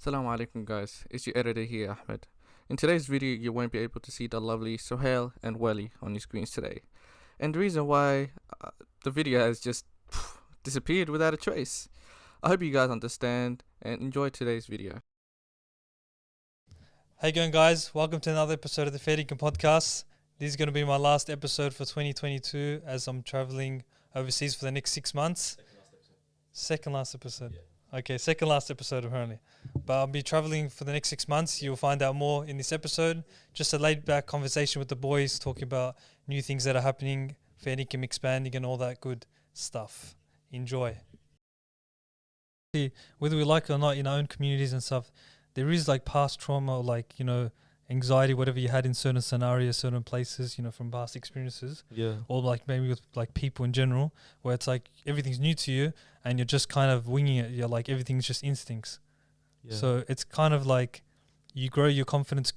Assalamu alaikum guys, it's your editor here Ahmed. In today's video you won't be able to see the lovely Sohail and Wally on your screens today. And the reason why the video has just disappeared without a trace. I hope you guys understand and enjoy today's video. Hey going guys, welcome to another episode of the FairDinkum podcast. This is going to be my last episode for 2022 as I'm traveling overseas for the next 6 months. Second last episode. Yeah. Okay, second last episode apparently. But I'll be traveling for the next 6 months. You'll find out more in this episode. Just a laid back conversation with the boys, talking about new things that are happening, FairDinkum expanding and all that good stuff. Enjoy. Whether we like it or not, in our own communities and stuff, there is like past trauma or like, anxiety, whatever you had in certain scenarios, certain places, from past experiences. Yeah. Or like maybe with like people in general, where it's like everything's new to you and you're just kind of winging it. You're like, everything's just instincts. Yeah. So it's kind of like you grow your confidence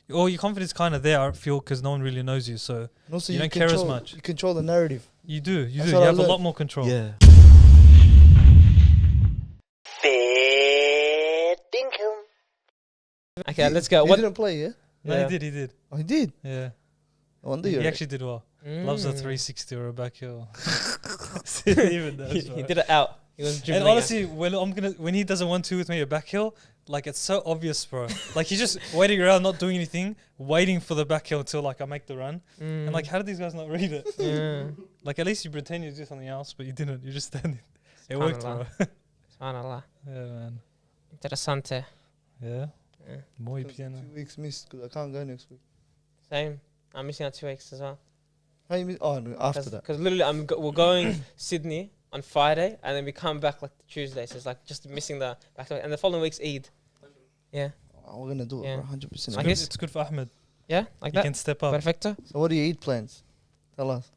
your confidence kind of there, I feel, because no one really knows you. So also you don't care as much. You control the narrative. You do. You have a lot more control. Yeah. Okay, let's go. He didn't play, yeah? No, Yeah. he did. Oh, he did? Yeah. I wonder He you. actually did well. Loves a 360 or a back heel. Even though, he did it out. He was and dribbling honestly, when he does a 1-2 with me, a back heel, like it's so obvious, bro. Like he's just waiting around, not doing anything, waiting for the back heel until like I make the run. And like, how did these guys not read it? Yeah. Like at least you pretend you do something else, but you didn't. You just standing. It worked, bro. Subhanallah. Yeah, man. Interessante. Yeah. Yeah. Muy 2 bien. weeks missed because I can't go next week. Same. I'm missing out 2 weeks as well. How you miss? Oh, no, after that. Because literally, we're going Sydney on Friday, and then we come back like Tuesday. So it's like just missing the back to back. And the following week's Eid. Yeah. Oh, we're going to do it, Yeah. bro, 100%. I guess- It's good for Ahmed. Yeah, like He that. can step up. Perfecto. So what do you eat plans? Tell us.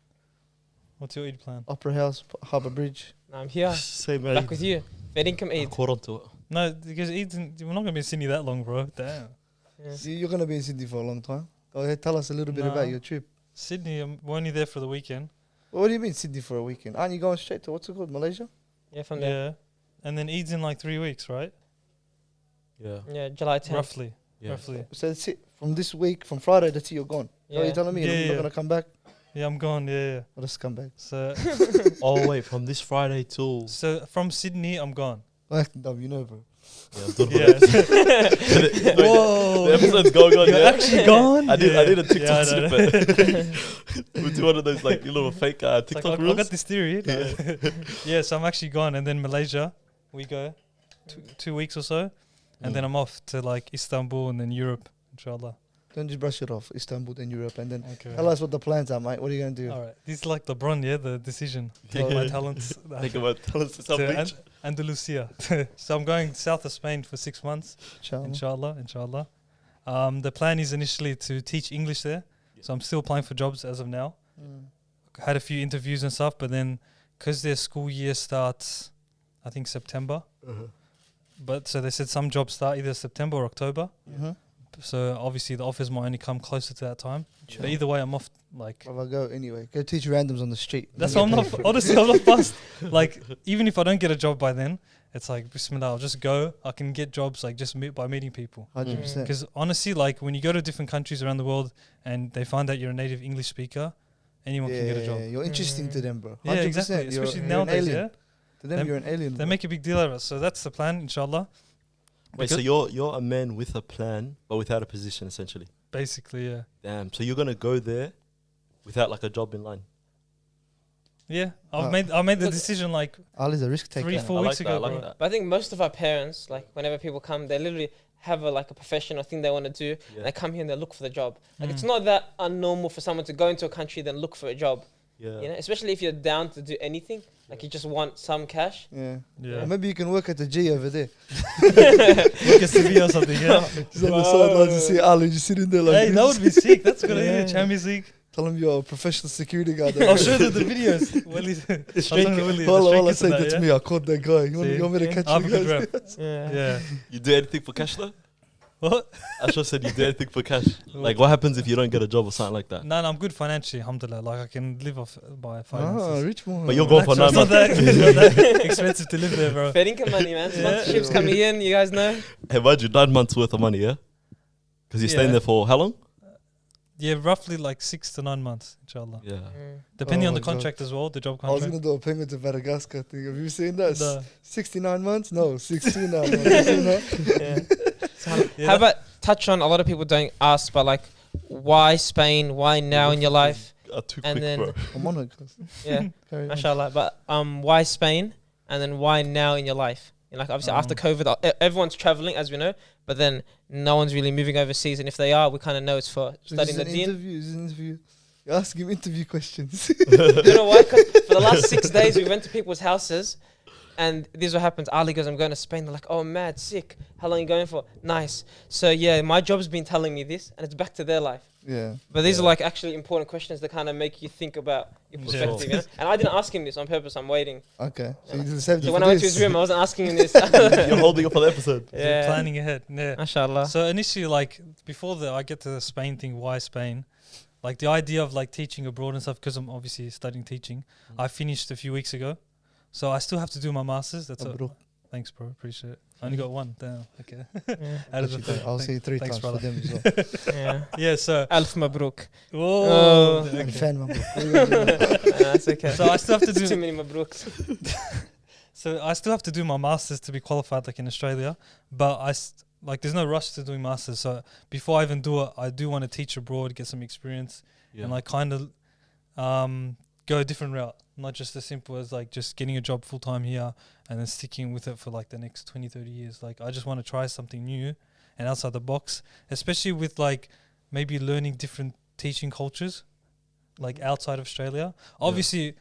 What's your Eid plan? Opera House, Harbour Bridge. Now I'm here, Same back with you. FairDinkum I Eid. caught on to it. No, because we're not going to be in Sydney that long, bro. Damn. Yeah. See, you're going to be in Sydney for a long time. Go ahead, tell us a little bit No. about your trip. Sydney, we're only there for the weekend. Well, what do you mean Sydney for a weekend? Aren't you going straight to, what's it called, Malaysia? Yeah, from there. Yeah. And then Eid's in like 3 weeks, right? Yeah. Yeah, July 10th. Roughly. Yeah. Roughly. So that's it. From this week, from Friday, that's it, you're gone. Yeah. Are you telling me Yeah, you're yeah. not going to come back? Yeah, I'm gone. Yeah. What a scumbag. So, Oh wait, from this Friday till from Sydney, I'm gone. Acting dumb, you know, bro. yeah, I'm done Yeah. The episode's going on. You're Yeah. actually gone? I did a Yeah, TikTok I know. snippet. We do one of those like little fake It's like, TikTok I reels. got this theory. Yeah, so I'm actually gone. And then Malaysia, we go 2 weeks or so. And then I'm off to like Istanbul and then Europe, inshallah. Don't just brush it off. Istanbul, then Europe, and then Okay. tell us what the plans are, mate. What are you going to do? All right. This is like LeBron, yeah, the decision. Yeah. Take my talents. Think about tell us some to beach. Andalusia. So I'm going south of Spain for 6 months. Inshallah. Inshallah. The plan is initially to teach English there. So I'm still applying for jobs as of now. Had a few interviews and stuff, but then because their school year starts, I think September. But so they said some jobs start either September or October. Mm-hmm. So obviously the offers might only come closer to that time. But either way, I'm off. Like Well, I'll go anyway. Go teach randoms on the street. that's Then why I'm get not. paid. Honestly, I'm not fussed. Like even if I don't get a job by then, it's like Bismillah. I'll just go. I can get jobs like just by meeting people. 100%. Because honestly, like when you go to different countries around the world and they find out you're a native English speaker, anyone can get a job. You're interesting to them, bro. 100%. Yeah, exactly. You're Especially an nowadays, alien. yeah. To them, Them- you're an alien. They bro. make a big deal out of it. So that's the plan, inshallah. Wait, so you're a man with a plan, but without a position, essentially. Basically, yeah. Damn. So you're gonna go there without like a job in line. Yeah, I Uh, made the Look- decision like Ali's a risk taker. 3-4 I weeks like ago. that. I like bro. that. But I think most of our parents, like whenever people come, they literally have a profession or thing they want to do. Yeah. And they come here and they look for the job. Like it's Mm. not that unnormal for someone to go into a country then look for a job. Yeah. You know, especially if you're down to do anything. Like you just want some cash. Yeah. Yeah. Or maybe you can work at the G over there. Look at CV or something. Yeah. Just on the sidelines and see Ali just sitting there like Hey, this. that would be sick. That's a good idea. Yeah. Champions League. Tell him you're a professional security guard. I'll show them the videos. All I say that to me, I caught that guy. You want See? me to catch I'm a you good guys? rep. Yeah. Yeah. You do anything for cash though? What? Ashra said you do anything for cash. Like, what happens if you don't get a job or something like that? No, I'm good financially, alhamdulillah. Like, I can live off by Ah, finances. rich man. But you're going for It's 9 not months. that, it's not that expensive to live there, bro. Fair income money, man. Yeah. Sponsorships coming in, you guys know. Hey, mind you, 9 months worth of money, yeah? Because you're staying Yeah. there for how long? Yeah, roughly like 6 to 9 months, inshallah. Yeah. Depending Oh on the my God. contract as well, the job I was contract. gonna do a penguin to Madagascar thing. Have you seen that? No. 69 months? No, 69 months. You seen that? Yeah. So Yeah. how about touch on, a lot of people don't ask, but like, why Spain? Why now in your life? Too And quick, then- bro. I'm on it. cuz. Yeah, Carry on. mashallah. But why Spain? And then why now in your life? And like obviously after COVID, everyone's traveling, as we know, but then no one's really moving overseas. And if they are, we kind of know it's for So studying the this is an deen. interview. This is an interview. You ask him interview questions. You know why? 'Cause for the last 6 days, we went to people's houses, and this is what happens. Ali goes, "I'm going to Spain." They're like, "Oh, mad, sick. How long are you going for?" Nice. So yeah, my job's been telling me this, and it's back to their life. Yeah. But these are Yeah. like actually important questions that kind of make you think about your Yeah. perspective. Sure. You know? And I didn't ask him this on purpose. I'm waiting. Okay. So Yeah. you just saved it So for when I went to this. his room, I wasn't asking him this. You're holding up for the episode. So Yeah. planning ahead. Yeah. Mashallah. So initially, like before I get to the Spain thing, why Spain? Like the idea of like teaching abroad and stuff, because I'm obviously studying teaching. I finished a few weeks ago, so I still have to do my masters. That's Mabruk. Thanks, bro. Appreciate it. I only got one. Damn. Okay. Yeah. Out of the Actually, I'll say 3 thanks, times for brother. them as well. Yeah. Yeah. So. Alf Mabruk. Whoa. Oh. And Okay. fan man. That's okay. So I still have to Too do. many Mabruks. So I still have to do my masters to be qualified, like in Australia. But like there's no rush to doing masters. So before I even do it, I do want to teach abroad, get some experience, and like kind of go a different route. Not just as simple as like just getting a job full time here and then sticking with it for like the next 20, 30 years. Like I just want to try something new and outside the box, especially with like maybe learning different teaching cultures, like outside of Australia. Obviously,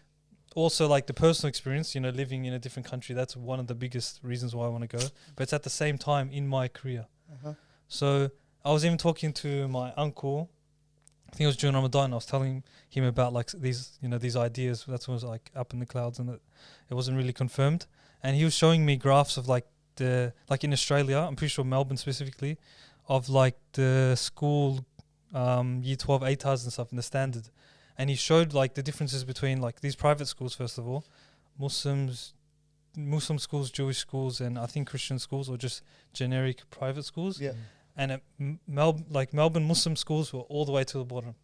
also like the personal experience, you know, living in a different country, that's one of the biggest reasons why I want to go. But it's at the same time in my career. So I was even talking to my uncle, I think it was during Ramadan, I was telling him about like these, you know, these ideas. That's what was like up in the clouds and it wasn't really confirmed. And he was showing me graphs of like like in Australia, I'm pretty sure Melbourne specifically, of like the school year 12 ATARs and stuff and the standard. And he showed like the differences between like these private schools, first of all, Muslim schools, Jewish schools, and I think Christian schools, or just generic private schools. Yeah. And at Melbourne Muslim schools were all the way to the bottom.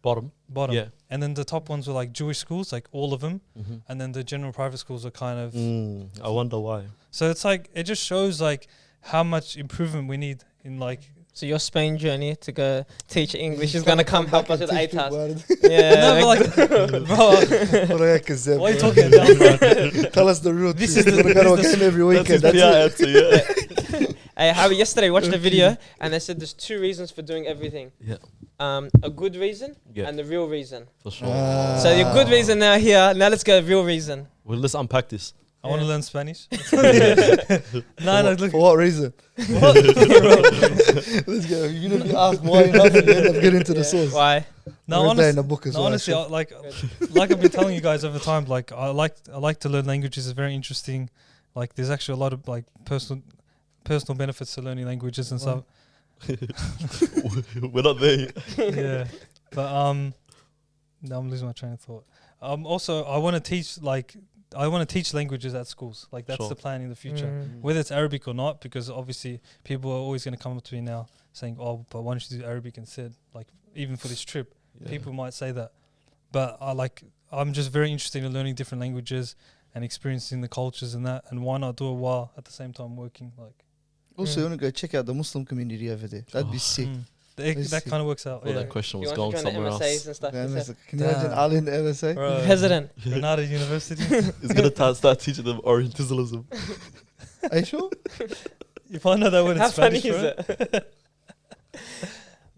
Bottom. Yeah. And then the top ones were like Jewish schools, like all of them. Mm-hmm. And then the general private schools are kind of. I wonder why. So it's like, it just shows like how much improvement we need in like. So your Spain journey to go teach English is gonna come help us with ATAS. ATAS. Yeah. No, but like, bro, why are you talking down, bro? Tell us the real This truth. is the- We're gonna go this is game every That's weekend. his PR That's it. answer, yeah. Hey, how yesterday watched a video and they said there's 2 reasons for doing everything. Yeah. A good reason Yeah. and the real reason. For sure. So your good reason now here. Now let's go real reason. Well, let's unpack this. I want to Yeah. learn Spanish. No, look. For what reason? What? Let's go. You know, you ask why enough and you end up getting to the source. Why? No, We're there in honestly, the book as no, well. honestly, actually. like I've been telling you guys over time, like I like to learn languages. It's very interesting. Like there's actually a lot of like personal benefits to learning languages and stuff. We're not there yet. Yeah, but no, I'm losing my train of thought. Also, I want to teach languages at schools. Like that's Sure. the plan in the future, Mm. whether it's Arabic or not. Because obviously, people are always going to come up to me now saying, "Oh, but why don't you do Arabic instead?" Like even for this trip. Yeah. People might say that, but I'm just very interested in learning different languages and experiencing the cultures and that. And why not do it while at the same time working? Like, Also, you want to go check out the Muslim community over there. That'd be sick. that sick. kind of works out. Well, Yeah. that question You was want going to join the somewhere MSAs else. and stuff. Yeah, yourself? MSA. Can you imagine Damn. Ali in the MSA? Bro, President. Granada University. He's gonna start teaching them Orientalism. Are you sure? You find out that word in How funny Spanish, is bro. it?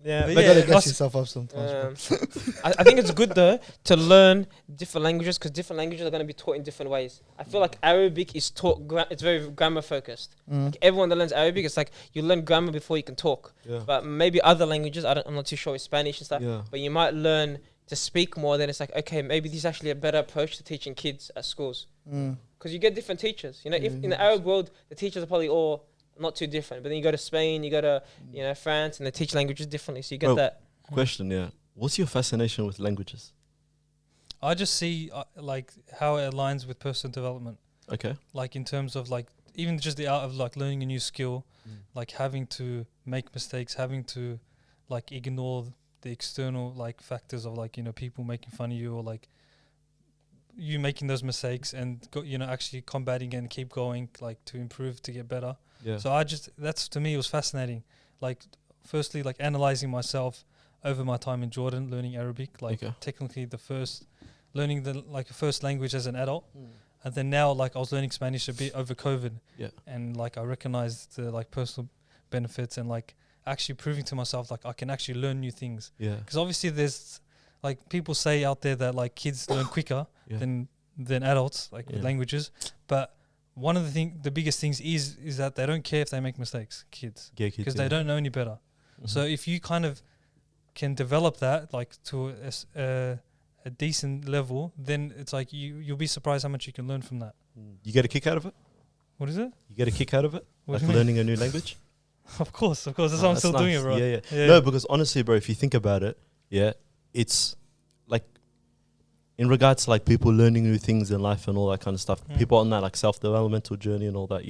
Yeah. But You but gotta yeah, gas us- yourself up sometimes. bro. I think it's good though to learn different languages because different languages are going to be taught in different ways. I feel like Arabic is taught, it's very grammar focused. Like everyone that learns Arabic, it's like you learn grammar before you can talk. Yeah. But maybe other languages, I'm not too sure, with Spanish and stuff. Yeah. But you might learn to speak more. Then it's like, okay, maybe this is actually a better approach to teaching kids at schools. Because you get different teachers. You know, if in the Arab world, the teachers are probably all not too different. But then you go to Spain, you go to France, and they teach languages differently. So you get Bro, that. Question, yeah. What's your fascination with languages? I just see like how it aligns with personal development. Okay. Like in terms of like even just the art of like learning a new skill, like having to make mistakes, having to like ignore the external like factors of like people making fun of you or like you making those mistakes and actually combating and keep going like to improve to get better. Yeah. So that's to me it was fascinating. Like firstly like analyzing myself over my time in Jordan, learning Arabic, like technically learning the first language as an adult. And then now, like, I was learning Spanish a bit over COVID. Yeah. And, like, I recognized the, like, personal benefits and, like, actually proving to myself, like, I can actually learn new things. Yeah. Because obviously there's, like, people say out there that, like, kids learn quicker than adults, like, with languages. But one of the biggest things is that they don't care if they make mistakes, kids. Yeah, kids. Because they don't know any better. So if you kind of can develop that, like, to a decent level, then it's like you'll be surprised how much you can learn from that. You get a kick out of it? What is it? You get a kick out of it? What Like learning a new language? Of course. That's why I'm still doing it, bro. Yeah. No, because honestly, bro, if you think about it, it's like in regards to like people learning new things in life and all that kind of stuff, people on that like self-developmental journey and all that,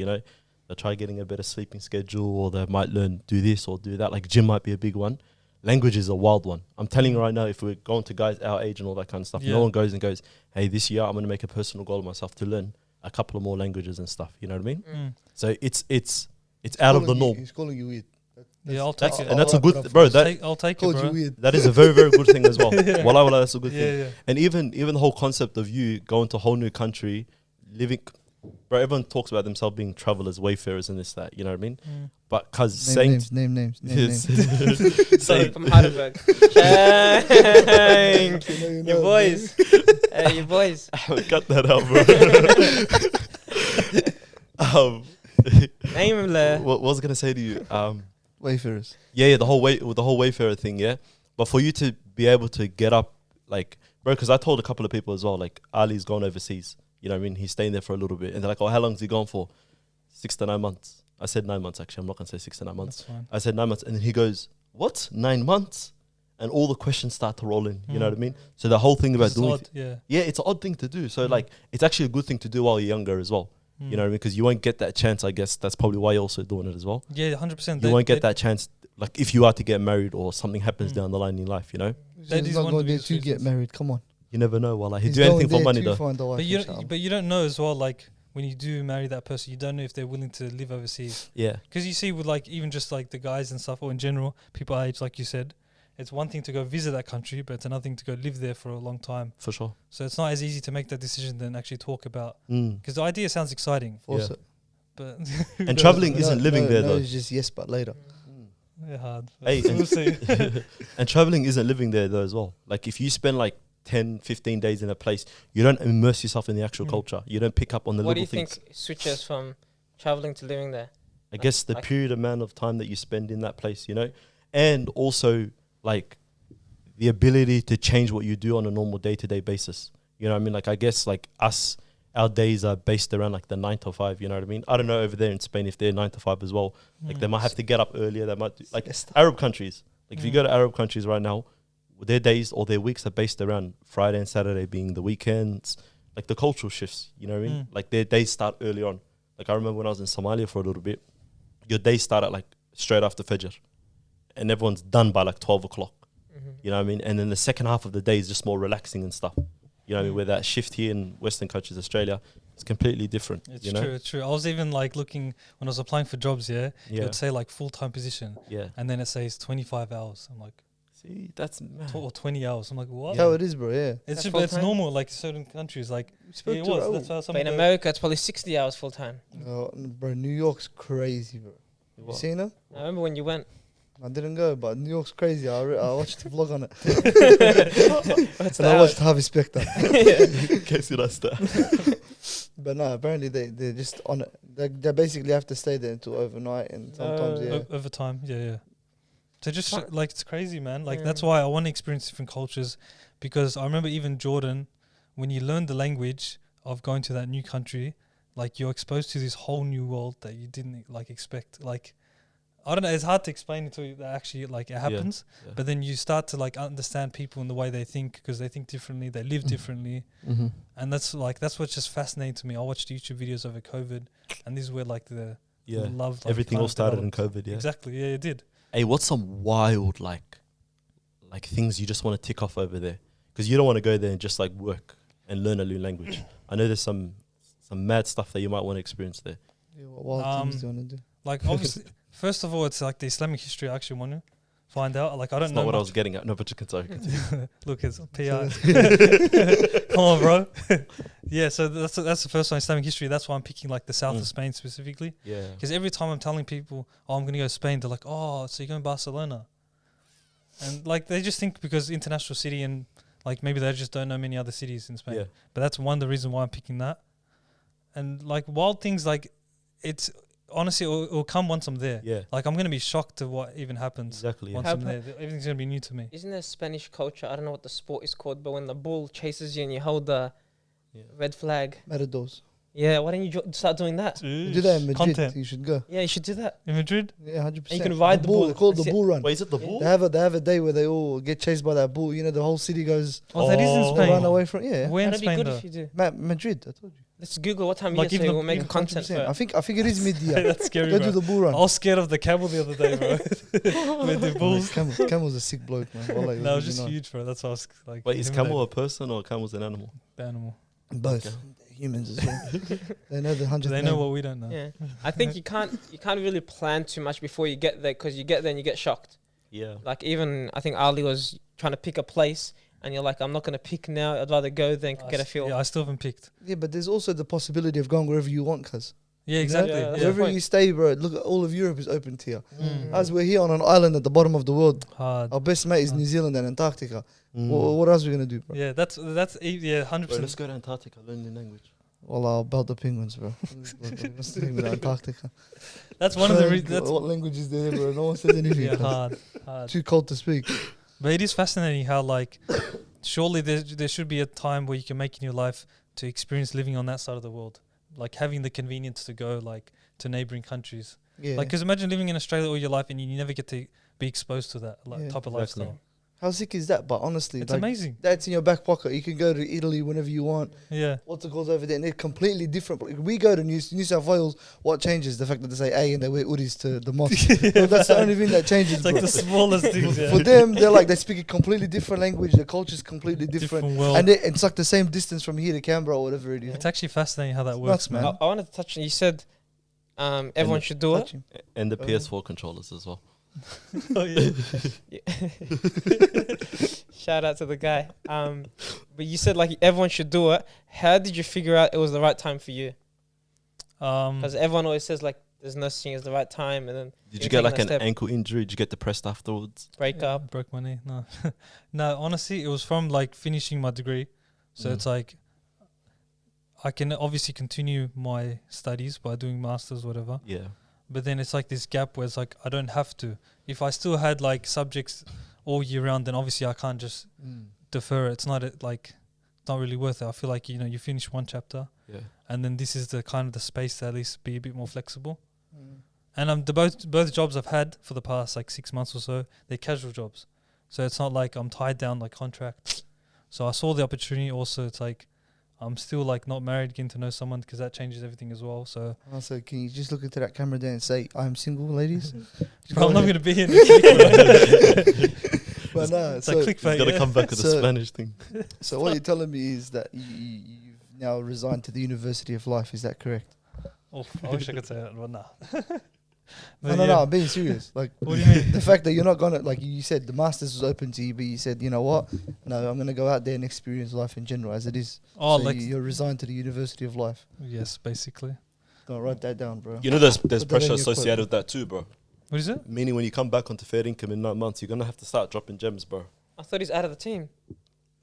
they try getting a better sleeping schedule or they might learn do this or do that. Like gym might be a big one. Language is a wild one. I'm telling you right now, if we're going to guys our age and all that kind of stuff, no one goes and goes, hey, this year I'm going to make a personal goal of myself to learn a couple of more languages and stuff. You know what I mean? So it's out of the norm. He's calling you weird. I'll take it. And that's a good, bro. I'll take it, bro. That is a very, very good thing as well. Wallah, that's a good thing. Yeah. And even the whole concept of you going to a whole new country, living, bro. Everyone talks about themselves being travelers, wayfarers, and this that. You know what I mean? But cause name names. Sorry, from Heidelberg. Chang. Your boys. Your boys. Cut that out, bro. Name him. What was I gonna say to you? Wayfarers. Yeah, the whole wayfarer thing, yeah. But for you to be able to get up, like, bro, because I told a couple of people as well, like Ali's gone overseas. You know what I mean? He's staying there for a little bit, and they're like, "Oh, how long is he gone for?" 6 to 9 months. I said 9 months. Actually, I'm not gonna say 6 to 9 months. I said 9 months, and then he goes, "What? 9 months?" And all the questions start to roll in. You know what I mean? So the whole thing about doing, it's an odd thing to do. So like, it's actually a good thing to do while you're younger as well. You know what I mean? Because you won't get that chance. I guess that's probably why you're also doing it as well. Yeah, 100%. You won't get that chance, like if you are to get married or something happens down the line in life. You know, He's not going there to get married. Come on. you never know. Well, like he'd do anything for money though. But you don't know as well, like, when you do marry that person, you don't know if they're willing to live overseas. Yeah. Because you see with like even just like the guys and stuff, or in general, people our age, like you said, it's one thing to go visit that country, but it's another thing to go live there for a long time. For sure. So it's not as easy to make that decision than actually talk about. Because the idea sounds exciting. Force it. But And traveling isn't living there though. It's just yes, but later. Yeah, hard. Hey, We'll see. and traveling isn't living there though as well. Like if you spend like 10, 15 days in a place, you don't immerse yourself in the actual culture. You don't pick up on the What do little you things. think switches from traveling to living there? I guess the period amount of time that you spend in that place, and also like the ability to change what you do on a normal day-to-day basis. You know what I mean? Like I guess like us, our days are based around like the 9 to 5. You know what I mean? I don't know over there in Spain if they're 9 to 5 as well. Like they might have to get up earlier. They might do, like Arab countries. Like if you go to Arab countries right now, their days or their weeks are based around Friday and Saturday being the weekends, like the cultural shifts, you know what I mean? Like their days start early on. Like I remember when I was in Somalia for a little bit, your days start at like straight after Fajr and everyone's done by like 12 o'clock, you know what I mean? And then the second half of the day is just more relaxing and stuff. You know what I mean? Where that shift here in Western countries, Australia, it's completely different. It's true. I was even like looking when I was applying for jobs, it would say like full-time position. Yeah. And then it says 25 hours. I'm like, see, that's mad. Or 20 hours. I'm like, what? That's how it is, bro. Yeah. It's just, but it's normal. Like certain countries, like it was. That's how some. But in America, it's probably 60 hours full time. Bro, New York's crazy, bro. You seen her? I remember when you went. I didn't go, but New York's crazy. I watched the vlog on it. And I watched Harvey Specter. In case you lost that. But no, apparently they're just on it. They basically have to stay there until overnight and sometimes overtime. Yeah. So just like it's crazy, man. Like that's why I want to experience different cultures, because I remember even Jordan, when you learn the language of going to that new country, like you're exposed to this whole new world that you didn't like expect. Like, I don't know, it's hard to explain until you actually like it happens. Yeah. But then you start to like understand people and the way they think, because they think differently, they live differently, Mm-hmm. and that's what's just fascinating to me. I watched YouTube videos over COVID, and this is where like the love, like, Everything kind all of started in developed. COVID. Yeah. Exactly. Yeah, it did. Hey, what's some wild like things you just want to tick off over there? Because you don't want to go there and just like work and learn a new language. I know there's some mad stuff that you might want to experience there. Yeah, what wild things do you want to do? Like obviously, first of all, it's like the Islamic history I actually want to find out. Like I don't That's know not what I much. was getting at. No, but you can sorry. Continue. Look, it's PR. Come on, bro. Yeah, so that's the first one, Islamic history. That's why I'm picking like the south of Spain specifically. Yeah. Because every time I'm telling people, oh, I'm going to go to Spain, they're like, oh, so you're going to Barcelona. And like they just think because international city, and like maybe they just don't know many other cities in Spain. Yeah. But that's one of the reasons why I'm picking that. And like wild things, like it's honestly, it'll come once I'm there. Yeah. Like I'm going to be shocked to what even happens Exactly. Yeah. once How I'm there. Everything's going to be new to me. Isn't there Spanish culture? I don't know what the sport is called, but when the bull chases you and you hold the Yeah. red flag. Matadors. Yeah, why don't you start doing that? You do that in Madrid. Content. You should go. Yeah, you should do that. In Madrid? Yeah, 100%. And you can ride the bull. They call it the That's it. bull run. Wait, is it the Yeah. bull? They have a day where they all get chased by that bull. You know, the whole city goes Oh, that is in Oh. Spain. run away from. Yeah, Where in That'd be Spain good though? if you do. Madrid. I told you. Let's Google what time Like you even say the- we'll make even content for 100%. it. I think it is mid-year. That's scary, Go bro. do the bull run. I was scared of the camel the other day, bro. With the bulls. Camel's a sick bloke, man. Wallah, No, it was really just nice. huge, bro. That's why I was like. Wait, is intimidated. camel a person or camel's an animal? The animal? Both. Okay. Humans as well. They know the 100th Do they know name. what we don't know? Yeah, I think you can't really plan too much before you get there, because you get there and you get shocked. Yeah. Like even I think Ali was trying to pick a place, and you're like, I'm not gonna pick now. I'd rather go there and get a feel. Yeah, I still haven't picked. Yeah, but there's also the possibility of going wherever you want, cuz. Yeah, exactly. Yeah, Yeah, that's Wherever point. you stay, bro, look at all of Europe is open to you. Mm. As we're here on an island at the bottom of the world, Hard. our best mate is New Zealand and Antarctica. What else are we going to do, bro? Yeah, that's yeah, 100%. Bro, let's go to Antarctica, learn the language. Well, I'll belt the penguins, bro. What's the thing with Antarctica? That's one of the that's what language is there, bro? No one says anything. yeah, cuz. hard. Too cold to speak. But it is fascinating how like surely there should be a time where you can make in your life to experience living on that side of the world, like having the convenience to go like to neighboring countries. Yeah. Like, because imagine living in Australia all your life and you never get to be exposed to that Yeah. type of Exactly. lifestyle. How sick is that? But honestly, It's like, amazing. that's in your back pocket. You can go to Italy whenever you want. Yeah. What's it called over there? And they're completely different. Like, we go to New South Wales. What changes? The fact that they say A and they wear hoodies to the mosque. So that's the only thing that changes. It's like bro. the smallest things. Yeah. For them, they're like they speak a completely different language. The culture's completely different, world. and it's like the same distance from here to Canberra or whatever it is. It's actually fascinating how that It's works, nuts, man. man. I wanted to touch on. You said everyone should do it. Touch him. And the Oh. PS4 controllers as well. Oh, yeah. Shout out to the guy. But you said like everyone should do it. How did you figure out it was the right time for you? Because everyone always says like there's no such thing as the right time, and then Did you're you get like taking an that step. ankle injury? Did you get depressed afterwards? break up. Broke my knee. No, no. Honestly, it was from like finishing my degree, so Mm. it's like I can obviously continue my studies by doing masters, whatever. Yeah. But then it's like this gap where it's like I don't have to. If I still had like subjects all year round, then obviously I can't just defer it. It's not like it's not really worth it. I feel like you finish one chapter, Yeah. and then this is the kind of the space to at least be a bit more flexible. And the both jobs I've had for the past like 6 months or so, they're casual jobs, so it's not like I'm tied down like contract. So I saw the opportunity. Also, it's like I'm still like not married, getting to know someone, because that changes everything as well. So Also, can you just look into that camera there and say, "I'm single, ladies"? bro, I'm not going to be here next week. Bro. But no, It's so, like clickbait. Gotta yeah. come back with the So- Spanish thing. so what you're telling me is that you've now resigned to the University of Life. Is that correct? Oh, I wish I could say that, but nah. No, I'm being serious. Like, What do you mean? the fact that you're not gonna, like you said, the masters was open to you, but you said, you know what? No, I'm gonna go out there and experience life in general as it is. Oh, So like you're resigned to the University of Life. yes, basically. Gonna write that down, bro. You know, there's Put that in pressure your associated quote. with that too, bro. What is it? Meaning when you come back onto fair income in 9 months, you're gonna have to start dropping gems, bro. I thought he's out of the team.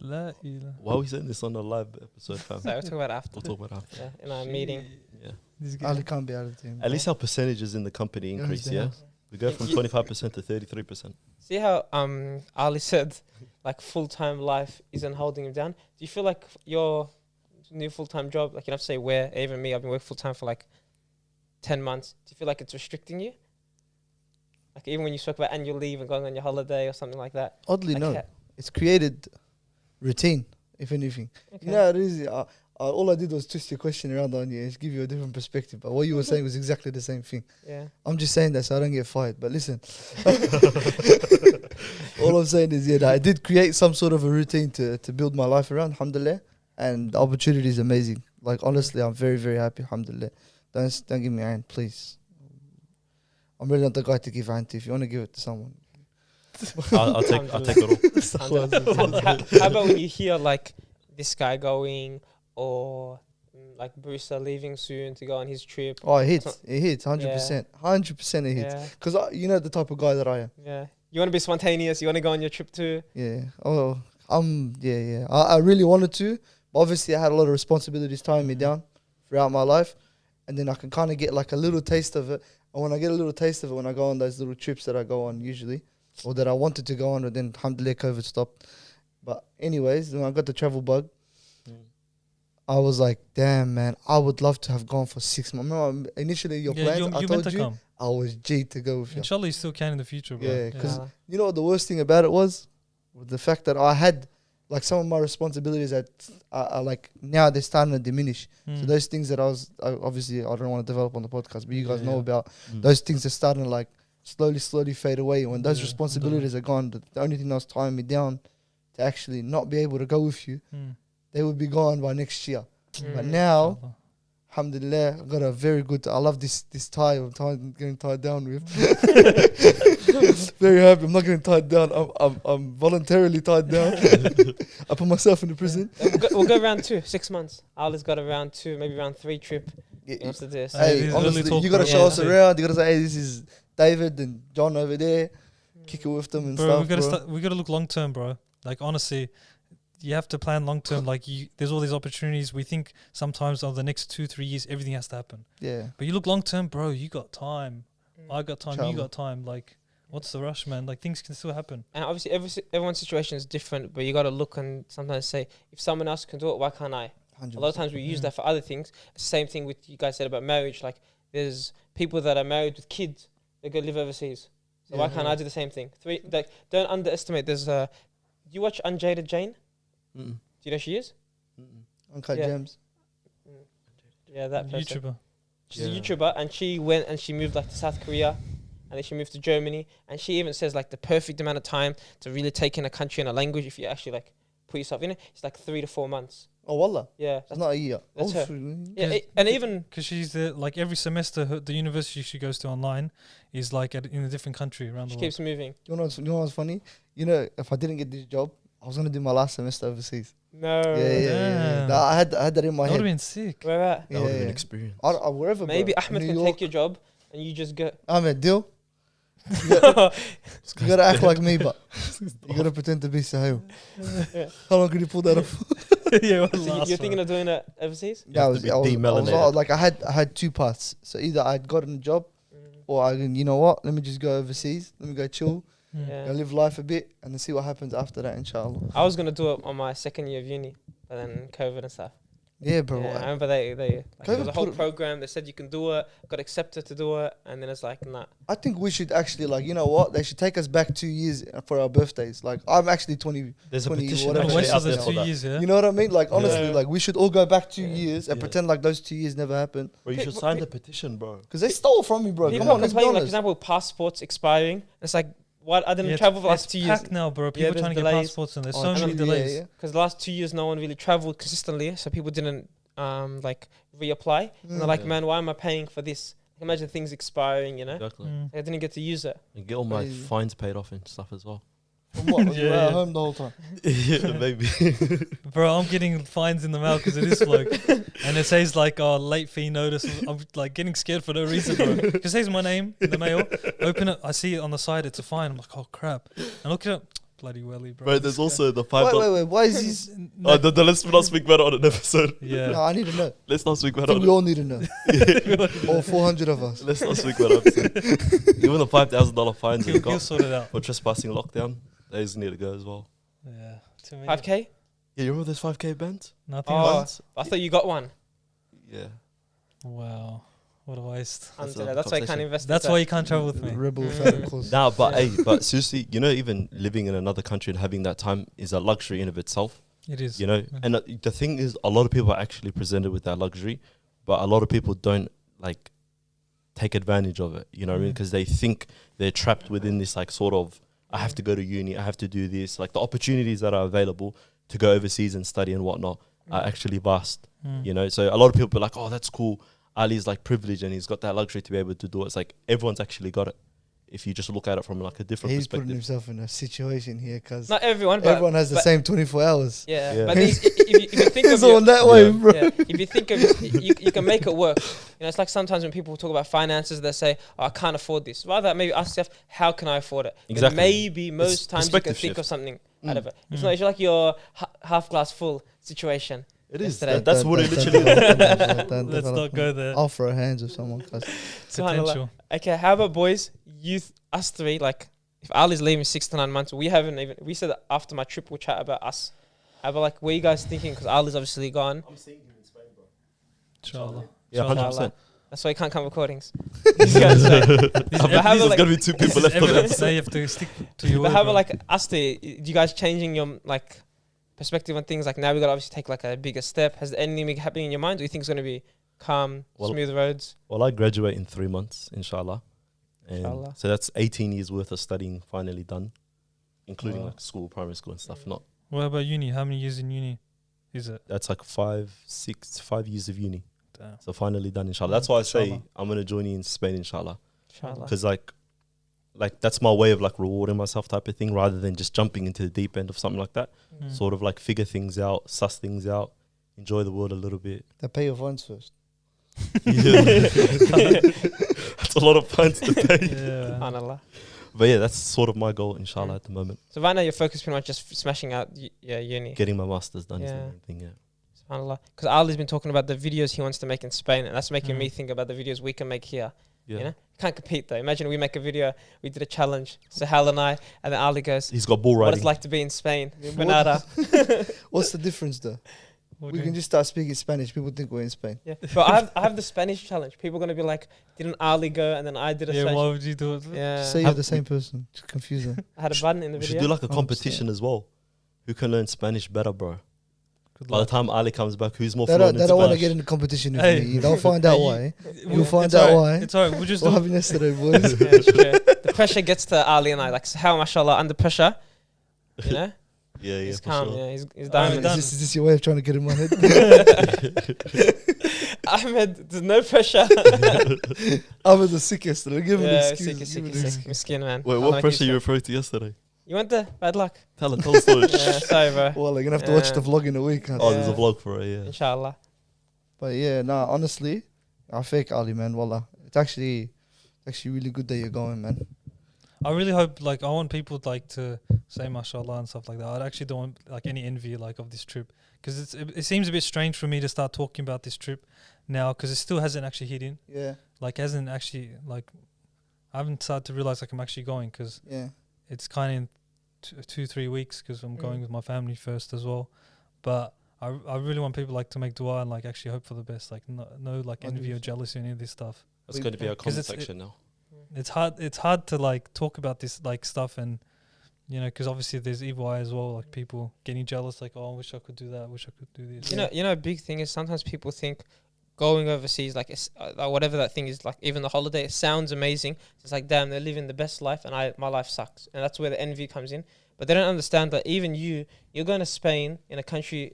La ilaha. Why are we saying this on a live episode, fam? So we'll talk about it after. We'll talk about it after. Yeah, in our meeting. Yeah. This guy. Ali can't be out of the team. At least our percentages in the company Yeah, increase, it's yeah? there. We go from 25% to 33%. See how Ali said like full time life isn't holding him down. Do you feel like your new full-time job, like you have to say where. Even me, I've been working full-time for like 10 months. Do you feel like it's restricting you? Like even when you spoke about annual leave and going on your holiday or something like that. Oddly, Like, no. It's created routine, if anything. okay. You know, it is. All I did was twist your question around on you and give you a different perspective. But what you were saying was exactly the same thing. Yeah. I'm just saying that so I don't get fired. But listen, all I'm saying is, yeah, that I did create some sort of a routine to build my life around, alhamdulillah. And the opportunity is amazing. Like, honestly, I'm very, very happy, alhamdulillah. Don't give me a hand, please. I'm really not the guy to give a hand to. If you want to give it to someone. I'll take it all. How about when you hear like this guy going or like Brewster leaving soon to go on his trip? Oh, it hits. So- It hits, 100%. 100% it hits. Yeah. Because you know the type of guy that I am. Yeah. You want to be spontaneous. You want to go on your trip too. Yeah. Oh, yeah. I really wanted to. But obviously, I had a lot of responsibilities tying me down throughout my life. And then I can kind of get like a little taste of it. And when I get a little taste of it, when I go on those little trips that I go on usually, or that I wanted to go on, and then alhamdulillah, COVID stopped. But anyways, when I got the travel bug, I was like, damn, man, I would love to have gone for 6 months. Remember, initially your plans, you I meant told to you, come. I was G to go with you. Inshallah, you still can in the future, bro. Yeah, 'cause Yeah. you know what the worst thing about it was the fact that I had like some of my responsibilities that are like now they're starting to diminish. So those things that obviously I don't want to develop on the podcast, but you guys know about those things are starting to like slowly fade away. When those responsibilities are gone, the only thing that was tying me down to actually not be able to go with you, they would be gone by next year. But now, alhamdulillah, I got a very good. I love this tie. I'm getting tied down with. Very happy. I'm not getting tied down. I'm voluntarily tied down. I put myself in the prison. We'll go round 2, 6 months. Ali's got a round 2, maybe round 3 trip. He wants to do this. Hey, Hey, this is honestly, really you gotta talk, show bro. us Yeah. around. You gotta say, hey, this is David and John over there. Kick it with them and Bro, stuff. we gotta look long term, bro. Like honestly, you have to plan long term. Like there's all these opportunities. We think sometimes of the next 2-3 years, everything has to happen. Yeah. But you look long term, bro. You got time. I got time. You Inshallah. got time. Like, what's the rush, man? Like things can still happen. And obviously, everyone's situation is different, but you got to look and sometimes say, if someone else can do it, why can't I? A lot of times we use that for other things. Same thing with you guys said about marriage. Like, there's people that are married with kids. They go live overseas. So why can't I do the same thing? Like, don't underestimate. Do you watch Unjaded Jane? Do you know who she is? Uncut Yeah. Gems. Yeah, that person. YouTuber. She's a YouTuber, and she went and she moved like to South Korea, and then she moved to Germany, and she even says like the perfect amount of time to really take in a country and a language if you actually like put yourself in it. It's like 3 to 4 months. Oh, wallah. Yeah, It's not a year. that's her. yeah, Yeah. and even Because she's like every semester, the university she goes to online is like in a different country around she the world. keeps moving. You know what's funny? You know, if I didn't get this job, I was gonna do my last semester overseas. No, Damn. Nah, I had that in my That would have head. been sick. where at? That would have been Yeah. an experience. Wherever. Maybe bro. Ahmed New can York. take your job, and you just go. Ahmed, deal. You gotta act like me, but you gotta pretend to be Sahil. How long could you pull that off? Yeah, So you're thinking of doing that overseas? You have to be demelanated. Like I had 2 paths. So either I'd gotten a job, or you know what? Let me just go overseas. Let me go chill, Yeah. go live life a bit, and then see what happens after that. Inshallah. I was gonna do it on my 2nd year of uni, but then COVID and stuff. Yeah, bro. Yeah, I remember they there was a whole put it- program. They said you can do it, got accepted to do it, and then it's like, nah. I think we should actually you know what? They should take us back 2 years for our birthdays. Like I'm actually 20. There's a 20 petition whatever Oh, it actually wait is till out there there's for 2 that. years, yeah? You know what I mean? Like honestly, Yeah. like we should all go back 2 years and Yeah. pretend like those 2 years never happened. Bro, you should sign the petition, bro. Because they stole from me, bro. People Come are on, let's be complaining, like, for honest. example, passports expiring. It's like, what? I didn't Yeah, travel for the last it's 2 years. packed now, bro. Yeah, People there's trying to delays. get passports and there's Oh, so many true, delays. yeah. Because the last 2 years, no one really traveled consistently, so people didn't like reapply. And they're like, Yeah. man, why am I paying for this? Imagine things expiring, you know? Exactly. Mm. I didn't get to use it. And get all my Crazy. fines paid off and stuff as well. From what? You were Yeah, at yeah. home the whole time. Yeah, maybe. Bro, I'm getting fines in the mail because of this vlog. And it says like, late fee notice. I'm like getting scared for no reason, bro. It says my name in the mail. Open it. I see it on the side. It's a fine. I'm like, oh, crap. And look at it. Bloody welly, bro. Bro, there's also the $5. Wait. Why is this? No, Let's not speak about it on an episode. yeah. No, I need to know. Let's not speak I about think it. we all need to know. All 400 of us. Let's not speak about it. Even the $5,000 fines we He'll got sort it out. for trespassing lockdown, those need to go as well. Yeah. Too many. 5K? Yeah, you remember those 5K bands? Nothing. Oh, Bands? I thought you got one. Yeah. Wow, what a waste. That's That's a why I can't conversation. invest. That's in why you can't travel with me. Rebel Mm. fan, of course. Nah, but Yeah. hey, but seriously, you know, even living in another country and having that time is a luxury in of itself. It is. You know, Yeah. and the thing is, a lot of people are actually presented with that luxury, but a lot of people don't like take advantage of it. You know what I mean? Mm. Because they think they're trapped within this like sort of, I have to go to uni, I have to do this. Like the opportunities that are available to go overseas and study and whatnot are actually vast. Mm. You know, so a lot of people are like, oh, that's cool. Ali's like privileged and he's got that luxury to be able to do it. It's like everyone's actually got it. If you just look at it from like a different He's putting perspective. himself in a situation here because Not everyone, but everyone has the but- same 24 hours. Yeah, Yeah. but if you think It's of on that way, Yeah. bro. yeah, if you think of it, you can make it work. You know, it's like sometimes when people talk about finances, they say, oh, I can't afford this. Rather, maybe ask yourself, how can I afford it? 'Cause Exactly. maybe most It's times you can perspective think shift. of something Mm. out of it. It's Mm. not, it's like your half glass full situation. It is. Yesterday. That's what it literally is. Let's not go there. I'll throw hands with someone. Cause Potential. Okay, how about boys, us three, like, if Ali's leaving 6 to 9 months, we said that after my trip, we'll chat about us. How about, like, what are you guys thinking? Because Ali's obviously gone. I'm seeing him in Spain, bro. Inshallah. Yeah, Inshallah. 100%. That's why you can't come recordings. These guys say- This But ev- how about, There's like, gonna be 2 people this is left on the evidence. episode. Now you have to stick to your but word, how bro. about, like, us three? Do you guys changing your, like, perspective on things? Like, now we got to obviously take, like, a bigger step. Has anything big happening in your mind? Or do you think it's going to be calm, Well, smooth roads? Well, I graduate in 3 months, inshallah. And Inshallah. so that's 18 years worth of studying finally done, including Wow. like school, primary school and stuff. Not What about uni? How many years in uni is it? that's like 5 years of uni. Damn. So finally done, inshallah. That's why I say Inshallah. I'm gonna join you in Spain, inshallah, Inshallah. because like that's my way of like rewarding myself, type of thing, rather than just jumping into the deep end of something like that. Mm. Sort of like figure things out, suss things out, enjoy the world a little bit. they pay your funds first. That's a lot of funds to pay. Yeah. SubhanAllah. But yeah, that's sort of my goal, inshallah, at the moment. So right now your focus pretty much just smashing out uni. Getting my masters done is the Yeah. main thing. Yeah. SubhanAllah. Because Ali's been talking about the videos he wants to make in Spain, and that's making Mm. me think about the videos we can make here. Yeah. You know? Can't compete though. Imagine we make a video, we did a challenge, Sahal and I, and then Ali goes, He's got bull what riding. it's like to be in Spain. What? Granada. What's the difference though? What We do can you- just start speaking Spanish. People think we're in Spain. Yeah. But I have the Spanish challenge. People are going to be like, didn't Ali go? And then I did a yeah, Spanish. why would you do it? Yeah. Say you're the same person. Just confuse them. I had a button in the We should video. do like a 100%. competition as well. Who can learn Spanish better, bro? Good By the luck. time Ali comes back, who's more They fluent don't, in they don't want to Spanish? get in a competition with Hey. me. You don't find out Hey, why. We'll You'll find it's out alright. why. It's alright. We'll just What do. happened yesterday, boys? Yeah, it's true. The pressure gets to Ali and I. Like, how, mashallah, under pressure, you know? Yeah, He's for calm. sure. Yeah, he's Alright, diamond. done. Is this your way of trying to get in my head? Ahmed, there's no pressure. I was the sickest. Give me an Yeah, excuse. sick, Give me an excuse. Miskin, man. Wait, I what like pressure you, you sir. referring to yesterday? You went there? Bad luck. Tell the story. Yeah, sorry, bro. Well, you're gonna have to watch Yeah. the vlog in a week. Huh? Oh, there's a Yeah. vlog for it, yeah. Inshallah. But yeah, nah. Honestly, I fake Ali, man. Wallah, it's actually really good that you're going, man. I really hope, like, I want people like to say mashallah and stuff like that. I actually don't want like any envy like of this trip, because it seems a bit strange for me to start talking about this trip now, because it still hasn't actually hit in. Yeah, Like, hasn't actually like I haven't started to realize like I'm actually going, because yeah. it's kind of in 2-3 weeks, because I'm going with my family first as well. But I really want people like to make dua and like actually hope for the best. Like no like envy or 100%. jealousy or any of this stuff. That's going to be our 'Cause comment it's- section now. It's hard to like talk about this like stuff, and you know, because obviously there's evil eye as well, like people getting jealous, like, oh, I wish I could do that, I wish I could do this. You know, a big thing is sometimes people think going overseas, like whatever that thing is, like even the holiday, it sounds amazing. It's like, damn, they're living the best life, and my life sucks, and that's where the envy comes in. But they don't understand that even you're going to Spain, in a country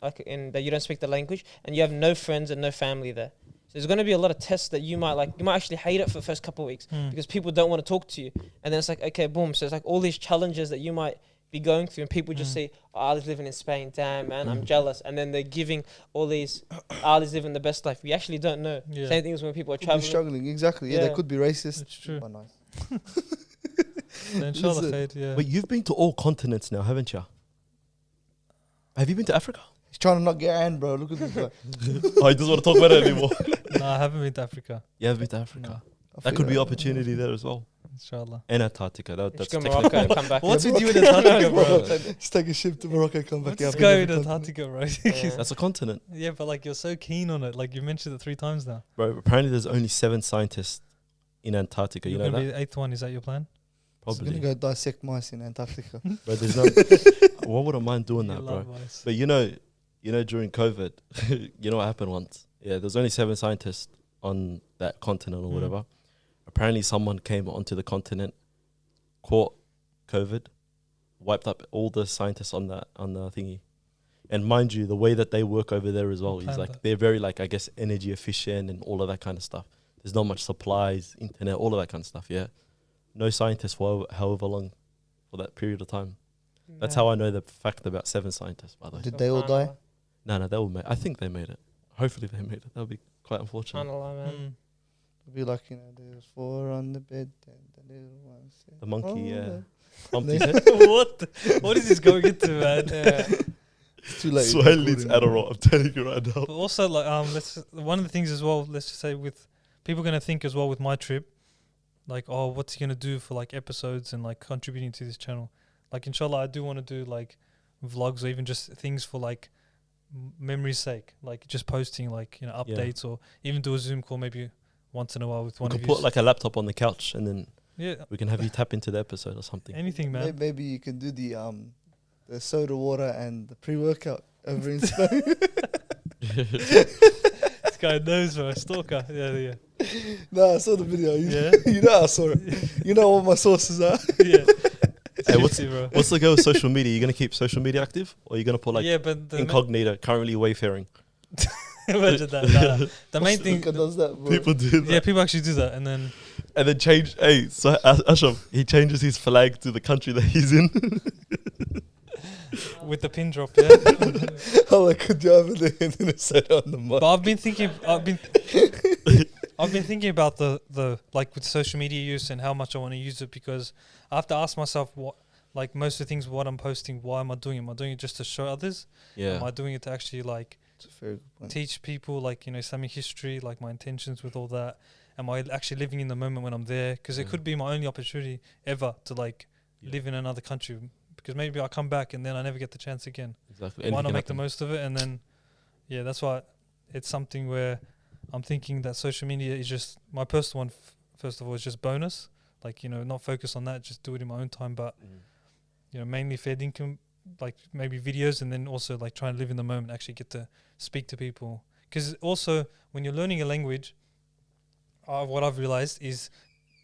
like in that you don't speak the language, and you have no friends and no family there. So there's going to be a lot of tests that you might actually hate it for the first couple of weeks because people don't want to talk to you, and then it's like, okay, boom. So it's like all these challenges that you might be going through, and people just say, oh, Ali's living in Spain, damn man, I'm jealous, and then they're giving all these Ali's living the best life. We actually don't know. Yeah. Same thing as when people are Could be traveling. struggling. Exactly. Yeah, Yeah. they could be racist. It's true. Oh, nice. So inshallah, Listen. khair, yeah. But you've been to all continents now, haven't you? Have you been to Africa? He's trying to not get in, bro. Look at this guy. Oh, he doesn't want to talk about it anymore. No, I haven't been to Africa. You have been to Africa? No. That could be opportunity there as well. Inshallah. And Antarctica. Just That's go to Morocco and come back. What's with you in Antarctica, bro? Just take a ship to Morocco and come back. Let's Yeah, go I've in been to Antarctica, bro. That's a continent, Yeah, but like you're so keen on it. Like you mentioned it 3 times now. bro. Apparently, there's only 7 scientists in Antarctica. You You're know gonna that? be the 8th one. Is that your plan? Just Probably. gonna go dissect mice in Antarctica. But there's no. What would I mind doing You that, bro? love mice. But you know, during COVID, you know what happened once? Yeah, there's only 7 scientists on that continent or Mm. whatever. Apparently, someone came onto the continent, caught COVID, wiped up all the scientists on the thingy. And mind you, the way that they work over there as well is Planned like that. they're very like I guess energy efficient and all of that kind of stuff. There's not much supplies, internet, all of that kind of stuff. Yeah, no scientists for however long for that period of time. That's how I know the fact about 7 scientists. By the way, Did they all die? no, they all made. I think they made it. Hopefully, they made it. That would be quite unfortunate. SubhanAllah, man. Mm. It'd be like, there's 4 on the bed and the little one said, The monkey, "Oh, yeah. yeah." Bumpy They- said. What is this going into, man? Yeah. It's too late. Swahili needs Adderall. I'm telling you right now. But also, like, one of the things as well. Let's just say with people gonna think as well with my trip, like, oh, what's he gonna do for like episodes and like contributing to this channel? Like, inshallah, I do want to do like vlogs or even just things for like memory's sake, like just posting like Yeah. updates or even do a Zoom call maybe once in a while with We one can of you. put like a laptop on the couch and then Yeah, we can have you tap into the episode or something. anything, man. Maybe you can do the soda water and the pre-workout over in Spain. This guy knows, bro. Stalker. Yeah. No, I saw the video. Yeah? You know I saw it. You know what my sources are. Yeah. Hey, what's Seriously, bro. what's the go with social media? You gonna keep social media active, or you gonna put like yeah, but the incognito, currently wayfaring? imagine that. Nah. The main thing. Luca does that, bro. People do that, Yeah, people actually do that, and then and then change. Hey, so Ashraf, he changes his flag to the country that he's in. with the pin drop, yeah. I'm like, good job, and then it said on the mic. But I've been thinking about the like with social media use and how much I want to use it, because I have to ask myself what, like most of the things what I'm posting, why am I doing it? Am I doing it just to show others? Yeah, Am I doing it to actually like It's a very good point. teach people like Islamic history, like my intentions with all that? Am I actually living in the moment when I'm there? Because it Yeah. could be my only opportunity ever to like Yeah. live in another country, because maybe I come back and then I never get the chance again. exactly. Why Anything not can make the happen. most of it? And then, yeah, that's why it's something where I'm thinking that social media is just my personal one. First of all, is just bonus. Like, not focus on that, just do it in my own time. But, mainly fair income, like maybe videos, and then also like trying to live in the moment, actually get to speak to people. Because also when you're learning a language, what I've realized is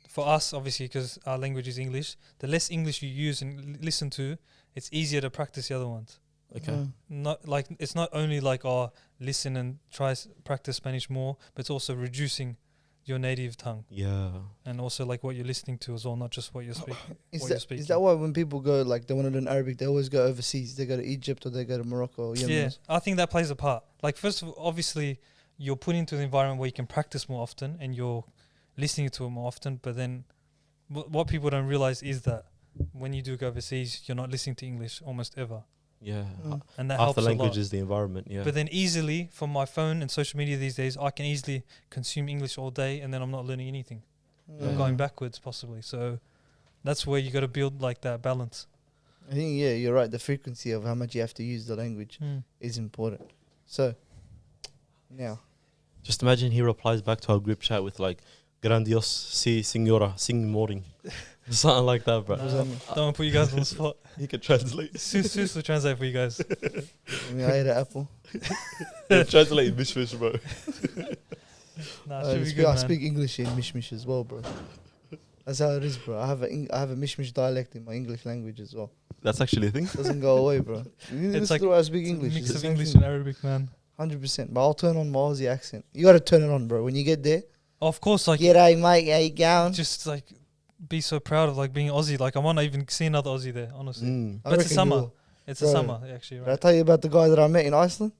for us, obviously, because our language is English, the less English you use and listen to, it's easier to practice the other ones. Okay. Not like it's not only like listen and try practice Spanish more, but it's also reducing your native tongue Yeah. and also like what you're listening to as well, not just what you're speaking. Is that why when people go, like, they want to learn Arabic, they always go overseas? They go to Egypt or they go to Morocco or Yemen? Yeah, I think that plays a part. Like, first of all, obviously, you're put into the environment where you can practice more often and you're listening to it more often. But then what people don't realize is that when you do go overseas, you're not listening to English almost ever. Yeah. And that Half helps the language a lot. is the environment. Yeah. But then easily, from my phone and social media these days, I can easily consume English all day and then I'm not learning anything. I'm Yeah. going backwards possibly. So that's where you got to build like that balance. I think, yeah, you're right. The frequency of how much you have to use the language is important. So, now. Just imagine he replies back to our group chat with like "Grandios, si señora, sin moring," something like that, bro. What does that mean? Don't want to put you guys on the spot. He can translate. Sus will translate for you guys. I mean, I ate an apple. Translate mishmish, bro. Nah, should be good, I man. speak English in Mishmish as well, bro. That's how it is, bro. I have a Mishmish dialect in my English language as well. That's actually a thing. Doesn't go away, bro. It's like I speak It's a English. mix It's the of same English thing. and Arabic, man. 100%. But I'll turn on my Aussie accent. You got to turn it on, bro. When you get there, Of course, like g'day, mate. How you going? just like be so proud of like being Aussie. Like I want to even see another Aussie there, honestly. Mm. I But it's a reckon you summer. will. It's Bro, a summer, actually, Did I right? tell you about the guy that I met in Iceland?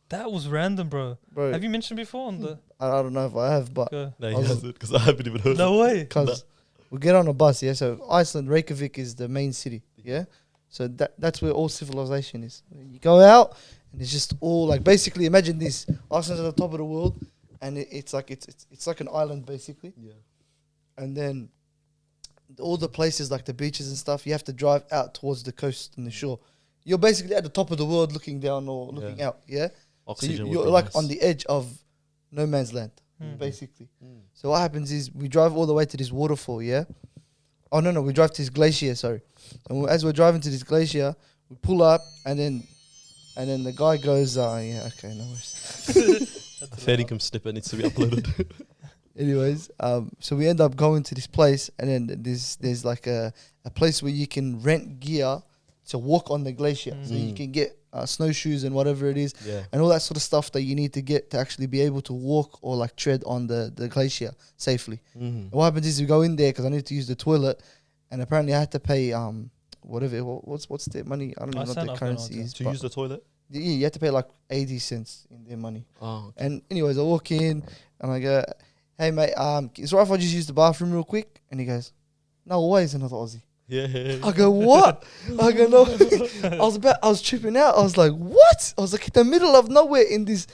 That was random, bro. Bro, Have you mentioned before on the? I don't know if I have, but Go. No, he I was- hasn't because I haven't even heard. No way. because we get on a bus, yeah. So Iceland, Reykjavik is the main city, yeah. So that's where all civilization is. You go out, and it's just all like basically imagine this: Iceland's at the top of the world, and it's like an island basically. Yeah. and then all the places like the beaches and stuff, you have to drive out towards the coast and the shore. You're basically at the top of the world looking down or looking out, yeah? Oxygen So would you're be like nice. on the edge of no man's land, Mm. basically. Mm. So what happens is we drive all the way to this waterfall, yeah? Oh, no, we drive to this glacier, sorry. And as we're driving to this glacier, we pull up and then the guy goes, yeah, okay, no worries. A fair income snippet needs to be uploaded. Anyways, so we end up going to this place, and then there's like a place where you can rent gear to walk on the glacier. So you Mm. can get snowshoes and whatever it is, Yeah. and all that sort of stuff that you need to get to actually be able to walk or like tread on the glacier safely. Mm. And what happens is we go in there because I need to use the toilet, and apparently I had to pay whatever what's their money? I don't know what Iceland, the I've got no currency idea. is. To but use the toilet? yeah, you have to pay like 80 cents in their money. Oh. And anyways, I walk in and I go, "Hey mate, it's right if I just use the bathroom real quick?" And he goes, "No way, it's another Aussie." Yeah. I go, "What?" I go, "No." I was tripping out. I was like, "What?" I was like in the middle of nowhere in this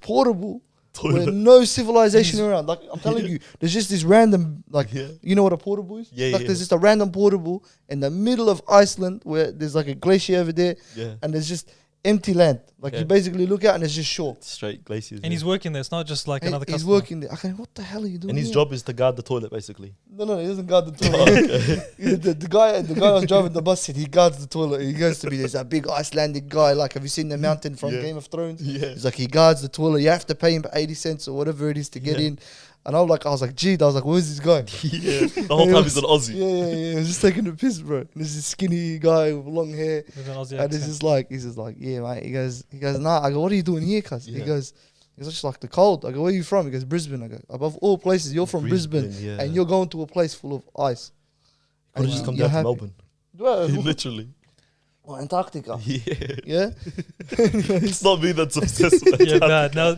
portable where Toilet. no civilization around. Like I'm telling you, there's just this random like Yeah. you know what a portable is? Yeah, Like yeah. there's just a random portable in the middle of Iceland where there's like a glacier over there Yeah. and there's just empty land. Like Yeah. you basically look out and it's just shore. Straight glaciers. And he's working there. It's not just like another He's customer. working there. I go, "What the hell are you doing?" And his here?" job is to guard the toilet, basically. No, he doesn't guard the Oh, toilet. okay. the guy I was driving the bus said he guards the toilet. He goes to me, there's a big Icelandic guy. Like, have you seen the mountain from Yeah. Game of Thrones? Yeah. He's like, he guards the toilet. You have to pay him 80 cents or whatever it is to get Yeah. in. And I was like, gee, I was like, where's this guy? Yeah. The whole time he's an Aussie. Yeah. He was just taking the piss, bro. And there's this skinny guy with long hair. With an Aussie And accent. he's just like, yeah, mate. He goes, nah. I go, what are you doing here, cuz? Yeah. He goes, it's just like the cold. I go, where are you from? He goes, Brisbane. I go, above all places, you're from Brisbane. Yeah. And you're going to a place full of ice. Could have And just come you're down to happy. Melbourne. Well, Literally. or Antarctica. Yeah. Yeah. It's not me that's obsessed with that. Yeah, bad. No,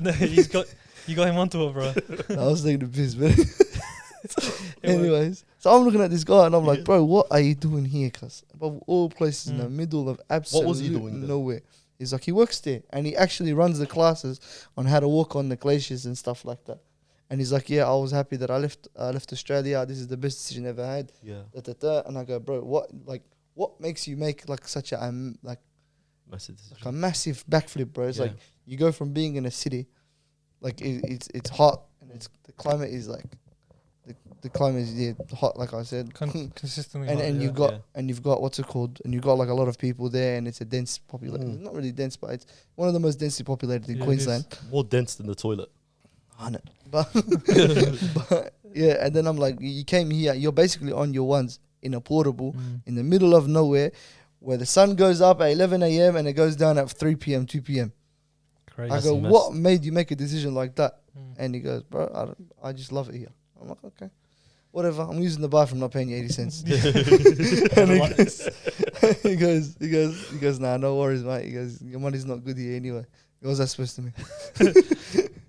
you got him onto it, bro. I was taking the piss, man. Anyways, so I'm looking at this guy and I'm like, Yeah. bro, what are you doing here? Cause above all places in the Mm. middle of absolute was he doing there? nowhere. He's like, he works there and he actually runs the classes on how to walk on the glaciers and stuff like that. And he's like, yeah, I was happy that I left Australia. This is the best decision I ever had. Yeah. And I go, bro, what makes you make like such a Massive decision. like a massive backflip, bro? It's Yeah. like you go from being in a city, like it's hot and the climate is like the climate is hot, like I said, Consistently. and hot, and yeah. you've got what's it called, and you've got like a lot of people there, and it's a dense population. Mm. Not really dense, but it's one of the most densely populated in Yeah, it Queensland. More dense than the toilet. But, but yeah, and then I'm like, you came here, you're basically on your ones in a portable Mm. in the middle of nowhere, where the sun goes up at 11 a.m. and it goes down at 3 p.m., 2 p.m. Crazy. I That's go, a mess. what made you make a decision like that? Mm. And he goes, bro, I just love it here. I'm like, okay, whatever. I'm using the bathroom, not paying you 80 cents. And he goes, nah, no worries, mate. He goes, your money's not good here anyway. What was that supposed to mean?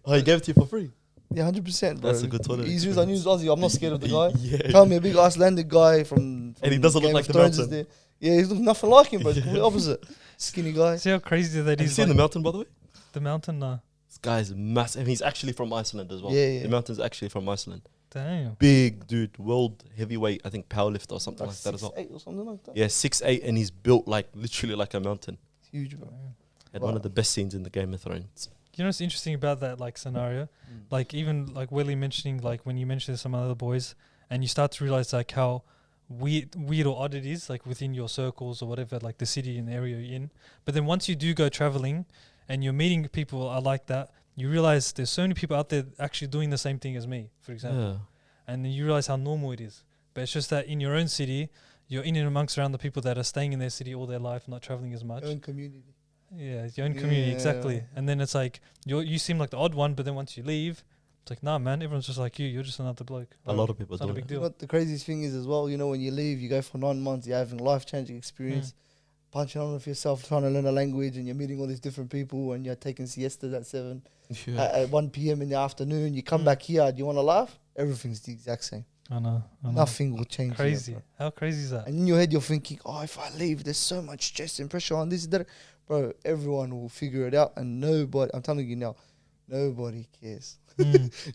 Oh, he gave it to you for free. Yeah, 100%, bro. That's a good toilet He's used, I knew Aussie. I'm not scared of the guy. Yeah. Tell me a big Icelandic guy from And he doesn't look Game like of the Thrones mountain. is there. Yeah, he's nothing like him, bro. It's complete opposite. Skinny guy. See how crazy that Have you is. seen Like the mountain, by the way? the mountain? Nah. This guy's massive. And he's actually from Iceland as well. Yeah. The mountain's actually from Iceland. Damn. Big dude, world heavyweight, I think powerlifter or something like that as well. 6'8" or something like that. Yeah, 6'8", and he's built like literally like a mountain. It's huge, bro. Had Wow. one of the best scenes in the Game of Thrones. You know what's interesting about that like scenario? Like even like Willie mentioning like when you mentioned some other boys and you start to realize like how weird or odd it is like within your circles or whatever, like the city and the area you're in. But then once you do go traveling and you're meeting people are like that, you realize there's so many people out there actually doing the same thing as me, for example. Yeah. And then you realize how normal it is. But it's just that in your own city, you're in and amongst around the people that are staying in their city all their life, not traveling as much. Your own community. Yeah, it's your own community, exactly. Yeah. And then it's like you seem like the odd one, but then once you leave, it's like, nah, man, everyone's just like you. You're just another bloke. A lot of people It's not a do big it. deal. What the craziest thing is as well, you know, when you leave, you go for 9 months, you're having life-changing experience, punching on with yourself, trying to learn a language, and you're meeting all these different people, and you're taking siestas at 7, at 1 p.m. in the afternoon. You come back here, do you want to laugh? Everything's the exact same. I know. Nothing will change. here, Crazy. bro. How crazy is that? And in your head, you're thinking, oh, if I leave, there's so much stress and pressure on this, that. Bro, everyone will figure it out, and nobody, I'm telling you now, nobody cares.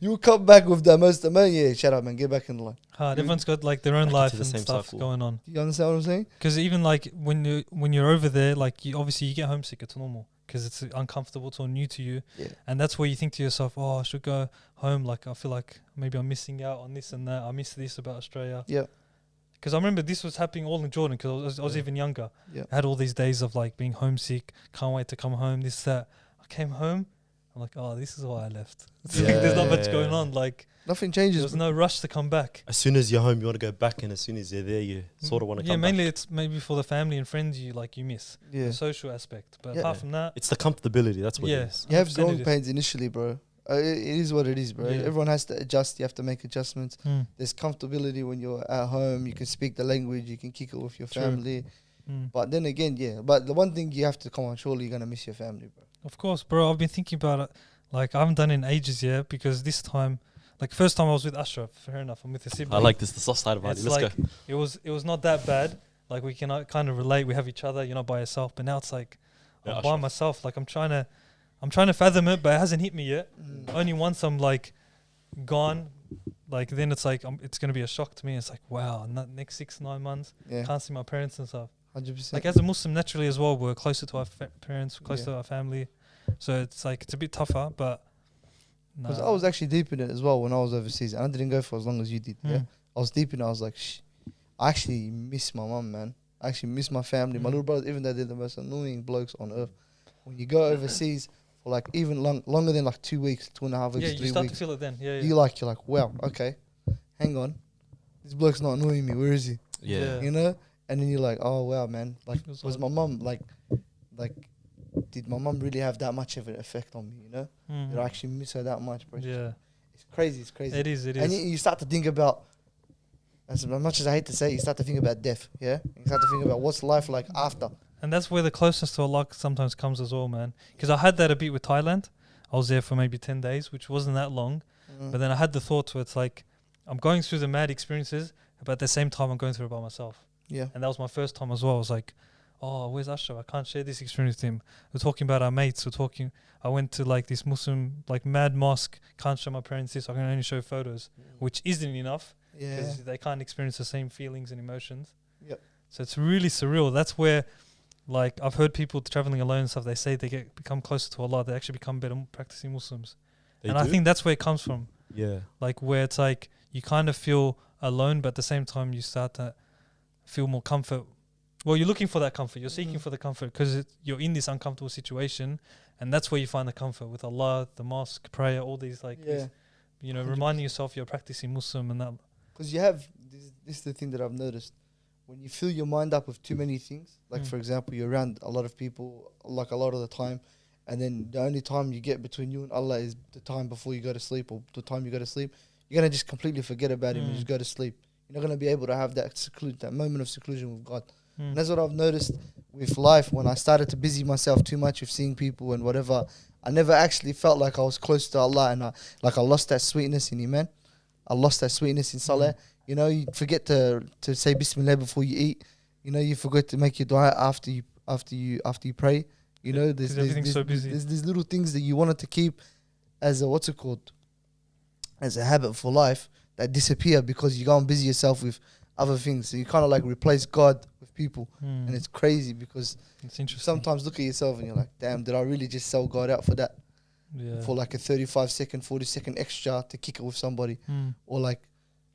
You will come back with the most amount. Yeah, shut up, man. Get back in the line. Hard. Everyone's got like their own Back life into the and same stuff cycle. going on. Do you understand what I'm saying? Because even like when you're over there, like you obviously you get homesick. It's normal because it's uncomfortable. It's all new to you, Yeah. and that's where you think to yourself, "Oh, I should go home. Like I feel like maybe I'm missing out on this and that. I miss this about Australia." Yeah. Because I remember this was happening all in Jordan. Because I was even younger. Yeah. I had all these days of like being homesick. Can't wait to come home. This that. I came home. I'm like, oh, this is why I left. It's like there's not much going on. Like Nothing changes. there's no rush to come back. As soon as you're home, you want to go back, and as soon as you're there, you sort of want to Yeah, come mainly back. it's maybe for the family and friends you miss. Yeah. The social aspect. But Yeah. apart from that, It's the comfortability. That's what Yeah. it is. You have 100% growing it is. pains initially, bro. It is what it is, bro. Yeah. Everyone has to adjust. You have to make adjustments. Mm. There's comfortability when you're at home. You can speak the language. You can kick it with your True. family. Mm. But then again, yeah. But the one thing you have to come on, surely you're gonna miss your family, bro. Of course, bro. I've been thinking about it. Like I haven't done it in ages yet because this time, like first time I was with Ashraf. Fair enough, I'm with a sibling. I like this. The soft side of it. It's Let's like go. it was not that bad. Like we can kind of relate. We have each other. You're not by yourself. But now it's like Yeah, I'm by Ashraf. myself. Like I'm trying to fathom it, but it hasn't hit me yet. Only once I'm like gone, like then it's like it's gonna be a shock to me. It's like wow, next 6-9 months Yeah, can't see my parents and stuff. 100%. Like as a Muslim, naturally as well, we're closer to our parents, closer Yeah. to our family. So it's like it's a bit tougher, but Because nah. I was actually deep in it as well when I was overseas, and I didn't go for as long as you did. Yeah, Mm. I was deep in it. I was like, I actually miss my mum, man. I actually miss my family. My Mm. little brothers, even though they're the most annoying blokes on earth, when you go overseas for like even longer than like 2 weeks, 2.5 weeks, Yeah, you 3 start weeks, to feel it then. Yeah, yeah. you're like, wow, okay, hang on, this bloke's not annoying me. Where is he? Yeah. You know? And then you're like, oh wow, man. Like, Feels was odd. my mum like, did my mum really have that much of an effect on me? You know? Mm. Did I actually miss her that much, bro? Yeah, It's crazy. It's crazy. it is. It And is. you start to think about, as much as I hate to say, it, you start to think about death. Yeah, you start to think about what's life like after. And that's where the closest to Allah sometimes comes as well, man. Because I had that a bit with Thailand. I was there for maybe 10 days, which wasn't that long. But then I had the thought where it's like, I'm going through the mad experiences, but at the same time, I'm going through it by myself. Yeah, And that was my first time as well. I was like, oh, where's Ashraf? I can't share this experience with him. We're talking about our mates. I went to like this Muslim, like mad mosque. Can't show my parents this. I can only show photos, which isn't enough yeah, because they can't experience the same feelings and emotions. Yep. So it's really surreal. That's where, like, I've heard people traveling alone and stuff. They say they become closer to Allah. They actually become better practicing Muslims. They and I do? think that's where it comes from. Yeah. Like where it's like you kind of feel alone, but at the same time you start to feel more comfort. Well, you're looking for that comfort. You're seeking for the comfort because you're in this uncomfortable situation, and that's where you find the comfort with Allah, the mosque, prayer, all these like, yeah. these, 100%. reminding yourself you're practicing Muslim and that. Because you have this is the thing that I've noticed. When you fill your mind up with too many things, like for example, you're around a lot of people, like a lot of the time, and then the only time you get between you and Allah is the time before you go to sleep or the time you go to sleep. You're gonna just completely forget about Him and just go to sleep. You're not gonna be able to have that moment of seclusion with God. And that's what I've noticed with life. When I started to busy myself too much with seeing people and whatever, I never actually felt like I was close to Allah, and I lost that sweetness in Iman. I lost that sweetness in Salah. You know, you forget to say Bismillah before you eat. You know, you forget to make your dua after you pray. You know, there's everything's so busy. There's these little things that you wanted to keep as a as a habit for life that disappear because you go and busy yourself with other things. So you kind of like replace God with people, and it's crazy because It's you interesting. sometimes look at yourself and you're like, damn, did I really just sell God out for that? Yeah. For like a 35-second, 40-second extra to kick it with somebody, or like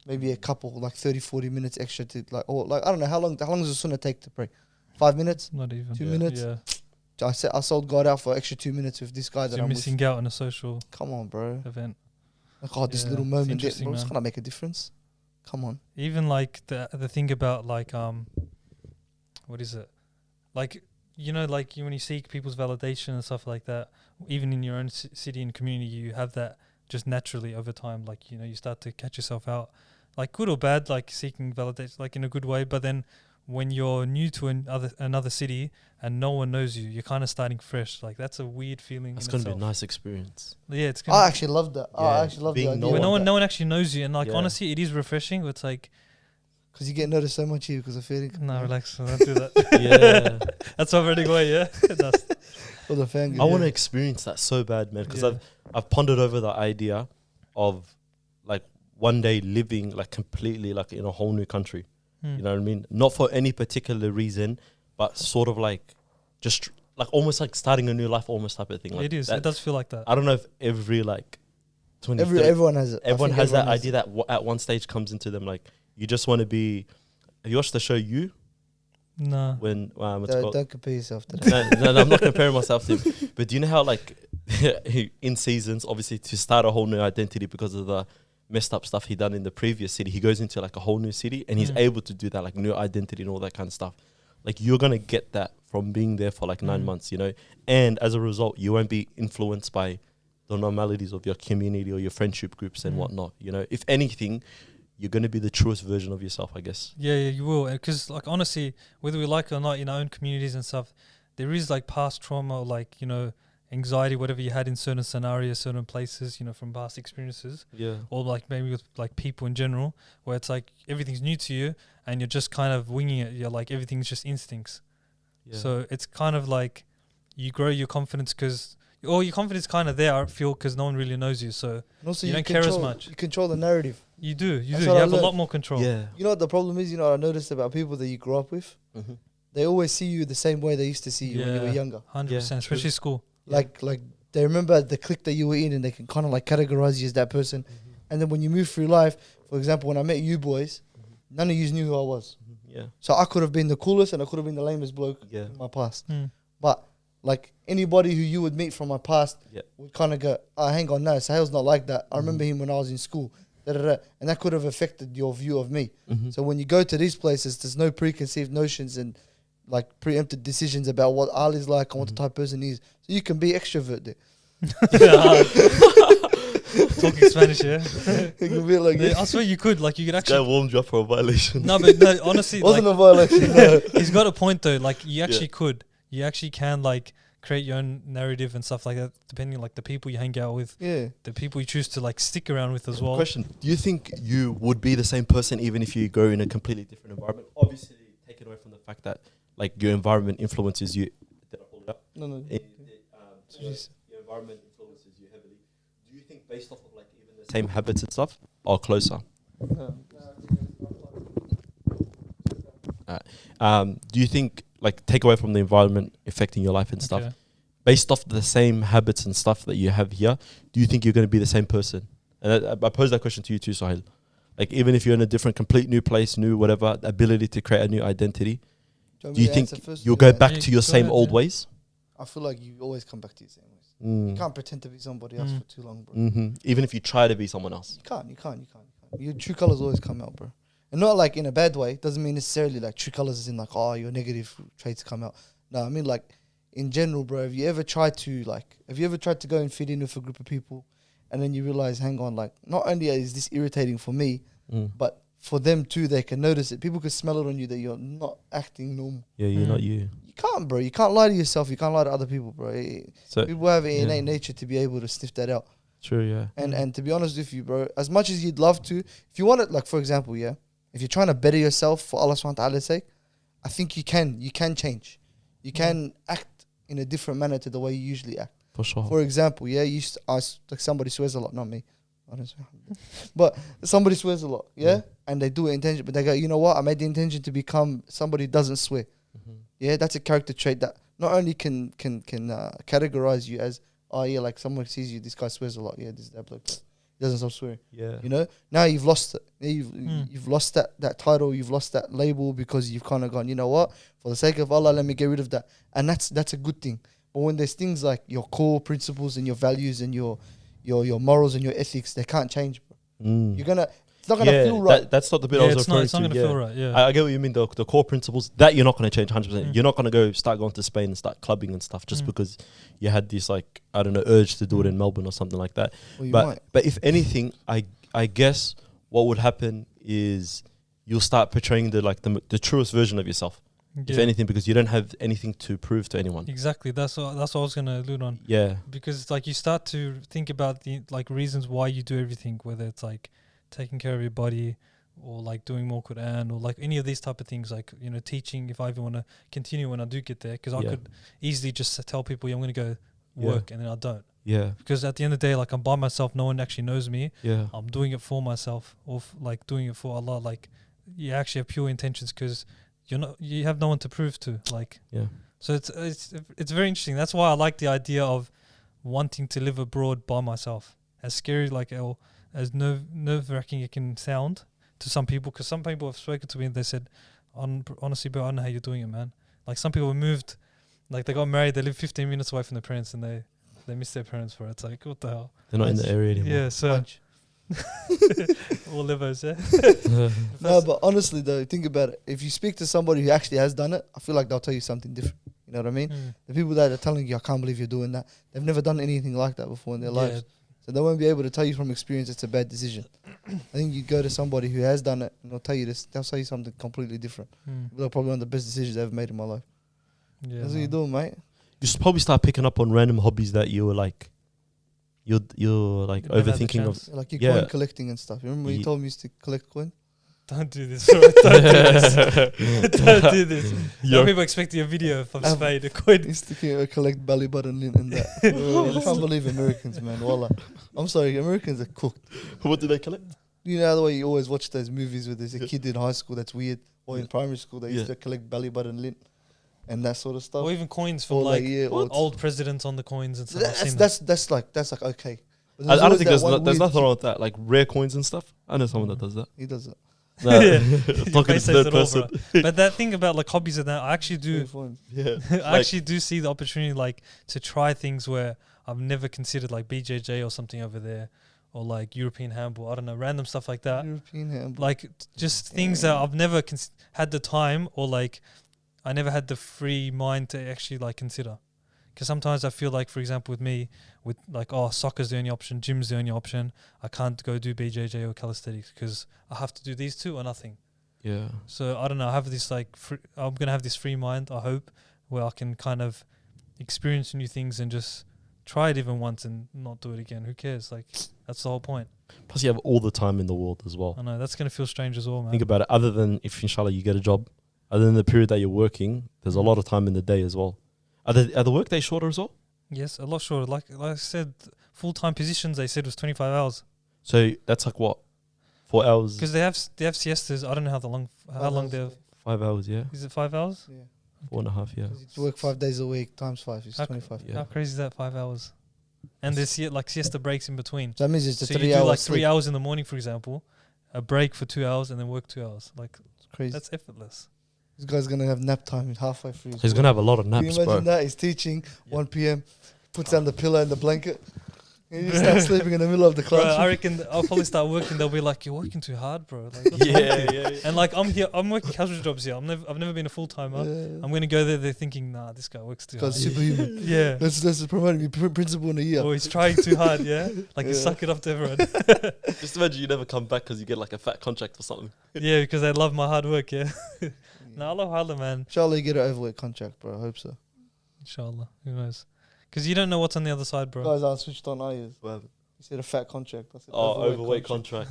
maybe a couple, like 30-40 minutes extra to like, or like I don't know how long does the sunnah take to pray? 5 minutes? Not even 2 minutes? Yeah. I sold God out for extra 2 minutes with this guy So that you're I'm missing out on a social with. Come on, bro. event. Like, oh, this Yeah, little it's moment, there, interesting, bro, it's man. gonna make a difference. Come on. Even like the thing about like what is it? Like like when you seek people's validation and stuff like that, even in your own city and community, you have that just naturally over time. Like you start to catch yourself out, like good or bad, like seeking validation, like in a good way. But then when you're new to another city and no one knows you, you're kind of starting fresh. Like that's a weird feeling. That's in going to be a itself. nice experience. Yeah, it's gonna. I actually love that. I Yeah, actually love the being idea. known. when want no one actually knows you, and like Yeah. honestly, it is refreshing. It's like, Because you get noticed so much here because of FairDinkum. no, relax, don't do that. Yeah. That's my running away. Yeah, that's For the fan. I want to experience that so bad, man, because Yeah. I've pondered over the idea of like one day living like completely like in a whole new country. You know what I mean? Not for any particular reason, but sort of like just like almost like starting a new life, almost type of thing. Like It is. that. It does feel like that. I don't know if every like 20, Everyone has it. I everyone think has that everyone idea that at one stage comes into them. Like you just want to be. Have you watched the show You? Nah. When it's called, Don't compare yourself to that. no, I'm not comparing myself to him. But do you know how like in seasons, obviously to start a whole new identity because of the messed up stuff he done in the previous city, he goes into like a whole new city and he's able to do that like new identity and all that kind of stuff. Like you're gonna get that from being there for like 9 months, you know, and as a result, you won't be influenced by the normalities of your community or your friendship groups and whatnot. You know, if anything, you're gonna be the truest version of yourself, I guess. Yeah, you will. Because like honestly, whether we like it or not, in our own communities and stuff, there is like past trauma or like, you know, anxiety, whatever you had in certain scenarios, certain places, you know, from past experiences, Yeah. or like maybe with like people in general, where it's like everything's new to you and you're just kind of winging it. You're like everything's just instincts. Yeah. So it's kind of like you grow your confidence because, or your confidence kind of there, I feel, because no one really knows you. So And also you don't care as control- much. You control the narrative. you do. You That's do. what You I have a lot learned. more control. Yeah. You know what the problem is? You know what I noticed about people that you grew up with? Mm-hmm. They always see you the same way they used to see you when you were Yeah. younger. 100%, Yeah, especially school. Like they remember the clique that you were in and they can kind of like categorize you as that person. And then when you move through life, for example, when I met you boys, none of you knew who I was. Yeah. So I could have been the coolest and I could have been the lamest bloke Yeah. in my past. Mm. But like anybody who you would meet from my past Yeah. would kind of go, oh, hang on, no, Sahil's not like that. I remember him when I was in school. Da-da-da. And that could have affected your view of me. Mm-hmm. So when you go to these places, there's no preconceived notions and like preempted decisions about what Ali's like and what the type of person he is. So you can be extrovert there. Talking Spanish, yeah. You can be like, I swear you could. Like you could Guy actually. warmed you up for a violation. No, but no, honestly, like, wasn't a violation. No. he's got a point though. Like you actually could. You actually can like create your own narrative and stuff like that, depending like the people you hang out with, Yeah. the people you choose to like stick around with as well. Question: do you think you would be the same person even if you go in a completely different environment? Obviously, taken away from the fact that like your environment influences you. Did I pull it up? No. Your environment influences you heavily. Do you think based off of like even the same habits and stuff or closer? Do you think like take away from the environment affecting your life and stuff, Okay. based off the same habits and stuff that you have here, do you think you're going to be the same person? And I pose that question to you too, Sahil. Like even if you're in a different, complete new place, new whatever, the ability to create a new identity, do you think you'll go back Yeah, to your go same ahead, old yeah. ways? I feel like you always come back to your same ways. You Mm. can't pretend to be somebody else Mm. for too long, bro. Mm-hmm. Even if you try to be someone else. You can't. Your true colors always come out, bro. And not like in a bad way. Doesn't mean necessarily like true colors is in like, oh, your negative traits come out. No, I mean like in general, bro. Have you ever tried to go and fit in with a group of people and then you realize, hang on, like not only is this irritating for me, but for them too, they can notice it. People can smell it on you that you're not acting normal. Yeah, you're not Mm. you. You can't, bro. You can't lie to yourself. You can't lie to other people, bro. So People have an yeah. innate nature to be able to sniff that out. true, yeah. And to be honest with you, bro, as much as you'd love to, if you want it, like for example, yeah, if you're trying to better yourself for Allah subhanahu wa ta'ala's sake, I think you can change. You can act in a different manner to the way you usually act. For sure. For example, yeah, like somebody swears a lot, not me. I don't swear. But somebody swears a lot, yeah? And they do it intentionally, but they go, you know what? I made the intention to become somebody who doesn't swear. Yeah, that's a character trait that not only can categorize you as, oh yeah, like someone sees you, this guy swears a lot. Yeah, this is that bloke. He doesn't stop swearing. Yeah. You know, now you've lost it. You've lost that title. You've lost that label because you've kind of gone, you know what? For the sake of Allah, let me get rid of that. And that's a good thing. But when there's things like your core principles and your values and your morals and your ethics, they can't change, bro. It's not gonna feel right. That's not the bit I Yeah, was it's not. referring It's not to. gonna yeah. feel right. Yeah. I get what you mean. The core principles that you're not going to change 100%. You're not going to start going to Spain and start clubbing and stuff just because you had this like I don't know urge to do it in Melbourne or something like that. Well, you might. But if anything, I guess what would happen is you'll start portraying the truest version of yourself. If Yeah. anything, because you don't have anything to prove to anyone. Exactly. That's what I was gonna allude on. Yeah. Because it's like you start to think about the like reasons why you do everything, whether it's like taking care of your body or like doing more Quran or like any of these type of things, like, you know, teaching if I even want to continue when I do get there, because I Yeah. could easily just tell people, yeah, I'm going to go Yeah. work and then I don't. Yeah. Because at the end of the day, like I'm by myself, no one actually knows me. Yeah. I'm doing it for myself, or like doing it for Allah. Like you actually have pure intentions because you have no one to prove to. Like Yeah. so it's very interesting. That's why I like the idea of wanting to live abroad by myself. As scary like as nerve-wracking it can sound to some people, because some people have spoken to me and they said, honestly, bro, I don't know how you're doing it, man. Like some people moved, like they got married, they live 15 minutes away from their parents, and they miss their parents for it. It's like, what the hell? They're not in the area anymore. Yeah, so all livers, yeah. No, but honestly though, think about it. If you speak to somebody who actually has done it, I feel like they'll tell you something different. You know what I mean? The people that are telling you, I can't believe you're doing that, they've never done anything like that before in their lives. So they won't be able to tell you from experience it's a bad decision. I think you go to somebody who has done it and they'll tell you this, they'll say something completely different. They're probably one of the best decisions I've ever made in my life. Yeah, That's what you're doing, mate. You should probably start picking up on random hobbies that you were like, you're like You never had the overthinking of. chance. Like your Yeah. coin collecting and stuff. You remember when you told me you used to collect coins? Don't do this, bro. Don't do this. Don't do this. Some people expecting a video from Spade, a I coin. used to collect belly button lint and that. I can't believe Americans, man. Wallah. I'm sorry, Americans are cooked. What do they collect? You know the way you always watch those movies where there's a kid in high school that's weird, or in primary school they used to collect belly button lint and that sort of stuff. Or even coins from Or like or old presidents on the coins and stuff. I've seen that's like okay. But I there's don't always think that there's one there's weird nothing wrong with that. Like rare coins and stuff. I know someone that does that. kid- He does it. Nah, Your talking face to says third it all, person. bro. But that thing about like hobbies and that, I actually do. Yeah. I actually do see the opportunity like to try things where I've never considered, like BJJ or something over there, or like European handball. I don't know, random stuff like that. European handball. Like just things that I've never had the time, or like I never had the free mind to actually like consider. Because sometimes I feel like, for example, with me, with like, soccer's the only option, gym's the only option. I can't go do BJJ or calisthenics because I have to do these two or nothing. Yeah. So I don't know. I have this like, I'm gonna have this free mind, I hope, where I can kind of experience new things and just try it even once and not do it again. Who cares? Like that's the whole point. Plus, you have all the time in the world as well. I know that's gonna feel strange as well, man. Think about it. Other than if inshallah you get a job, other than the period that you're working, there's a lot of time in the day as well. Are the work days shorter as well? Yes, a lot shorter. Like I said, full-time positions they said was 25 hours. So that's like what, 4 hours? Because they have siestas. I don't know how long they have. 5 hours, yeah. Is it 5 hours? Yeah. 4.5, yeah. You work 5 days a week times 5 is How 25. Yeah. How crazy is that? 5 hours. And there's like siesta breaks in between. So that means it's a So 3 you do hours like 3 sleep. hours in the morning, for example, a break for 2 hours, and then work 2 hours. Like It's crazy. that's effortless. This guy's gonna have nap time halfway through. He's going to have a lot of Can you naps, imagine bro. that? He's teaching 1 p.m. Puts down the pillow and the blanket. And he starts sleeping in the middle of the Bro, classroom. I reckon I'll probably start working. They'll be like, "You're working too hard, bro." Like, what's wrong with you? Yeah. And like I'm working casual jobs here. I've never been a full timer. Yeah. I'm gonna go there. They're thinking, "Nah, this guy works too hard." Guy's superhuman. Yeah. Let's promote him. Principal in a year. Or he's trying too hard. Yeah. Like you Yeah. suck it up to everyone. Just imagine you never come back because you get like a fat contract or something. Yeah, because they love my hard work. Yeah. No, I love Harlem, man. Inshallah, you get an overweight contract, bro. I hope so. Inshallah. Who knows? Because you don't know what's on the other side, bro. Guys aren't switched on, are you? You said a fat contract. I said Overweight contract.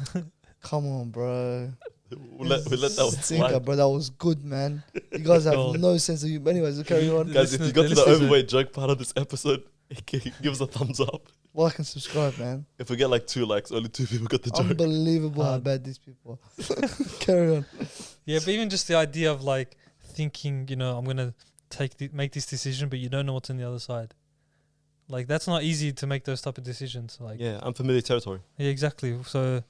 Come on, bro. we'll let that one Stinker, slide. bro. That was good, man. You guys have Gold. no sense of you. Anyways, we'll carry on. Guys, if you got to the listeners- overweight joke part of this episode, give us a thumbs up. Like and subscribe, man. If we get like 2 likes, only 2 people got the joke. Unbelievable how bad these people are. Carry on. Yeah, but even just the idea of like thinking, I'm gonna make this decision, but you don't know what's on the other side. Like that's not easy to make those type of decisions. Like Yeah, unfamiliar territory. yeah, exactly. So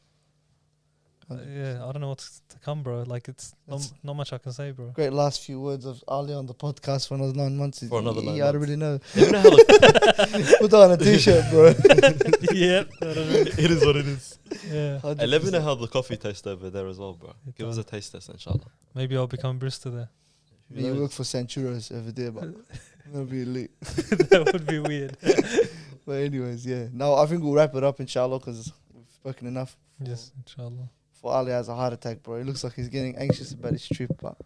yeah, I don't know what's to come, bro. Like it's not much I can say, bro. Great last few words of Ali on the podcast for another 9 months. For another 9 I don't months. really know. You know how Put that on a t-shirt, bro. Yeah, I don't know. it is what it is. Yeah, And let me know how the coffee tastes over there as well, bro. It Give us does. a taste test, inshallah. maybe I'll become barista there. You work for Sanchuros over there, but that'll be elite. That would be weird. But anyways, yeah. Now I think we'll wrap it up, inshallah, because we've spoken enough. Yes, inshallah. For Ali has a heart attack, bro. It looks like he's getting anxious about his trip, but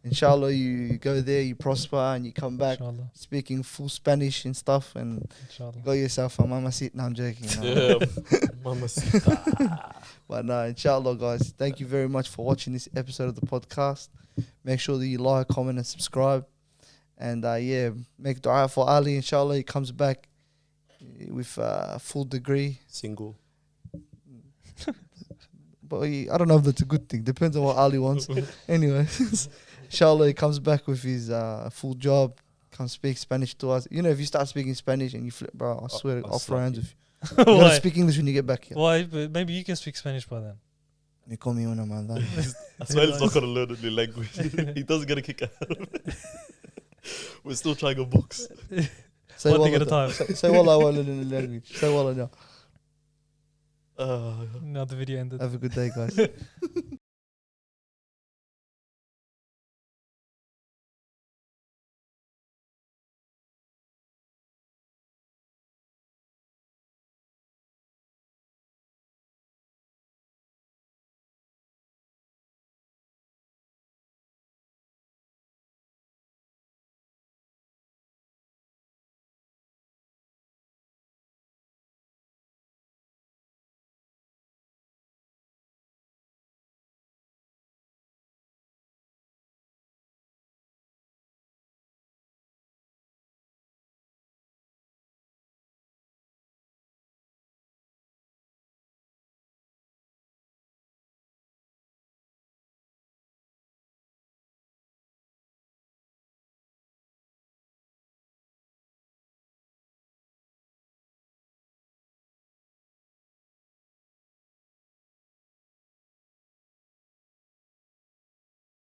inshallah, you go there, you prosper, and you come back Inshallah, speaking full Spanish and stuff, and inshallah. got yourself a mamacita. No, I'm joking. No. Yeah, mamacita. But no, inshallah, guys, thank you very much for watching this episode of the podcast. Make sure that you like, comment, and subscribe. And yeah, make dua for Ali. Inshallah, he comes back. with a full degree. Single. But I don't know if that's a good thing. Depends on what Ali wants. Anyway, inshallah, he comes back with his full job, can speak Spanish to us. You know, if you start speaking Spanish and you flip, bro, I swear, I'll I'll throw slap hands you. with you. You gotta Why? speak English when you get back here. Why? But maybe you can speak Spanish by then. You call me una man. I swear he's not gonna learn a new language. He doesn't get a kick out of it. We're still trying a box. Say One thing wallah at a time. Say wallah wallah in the language. Say wallah now. Now the video ended. Have a good day, guys.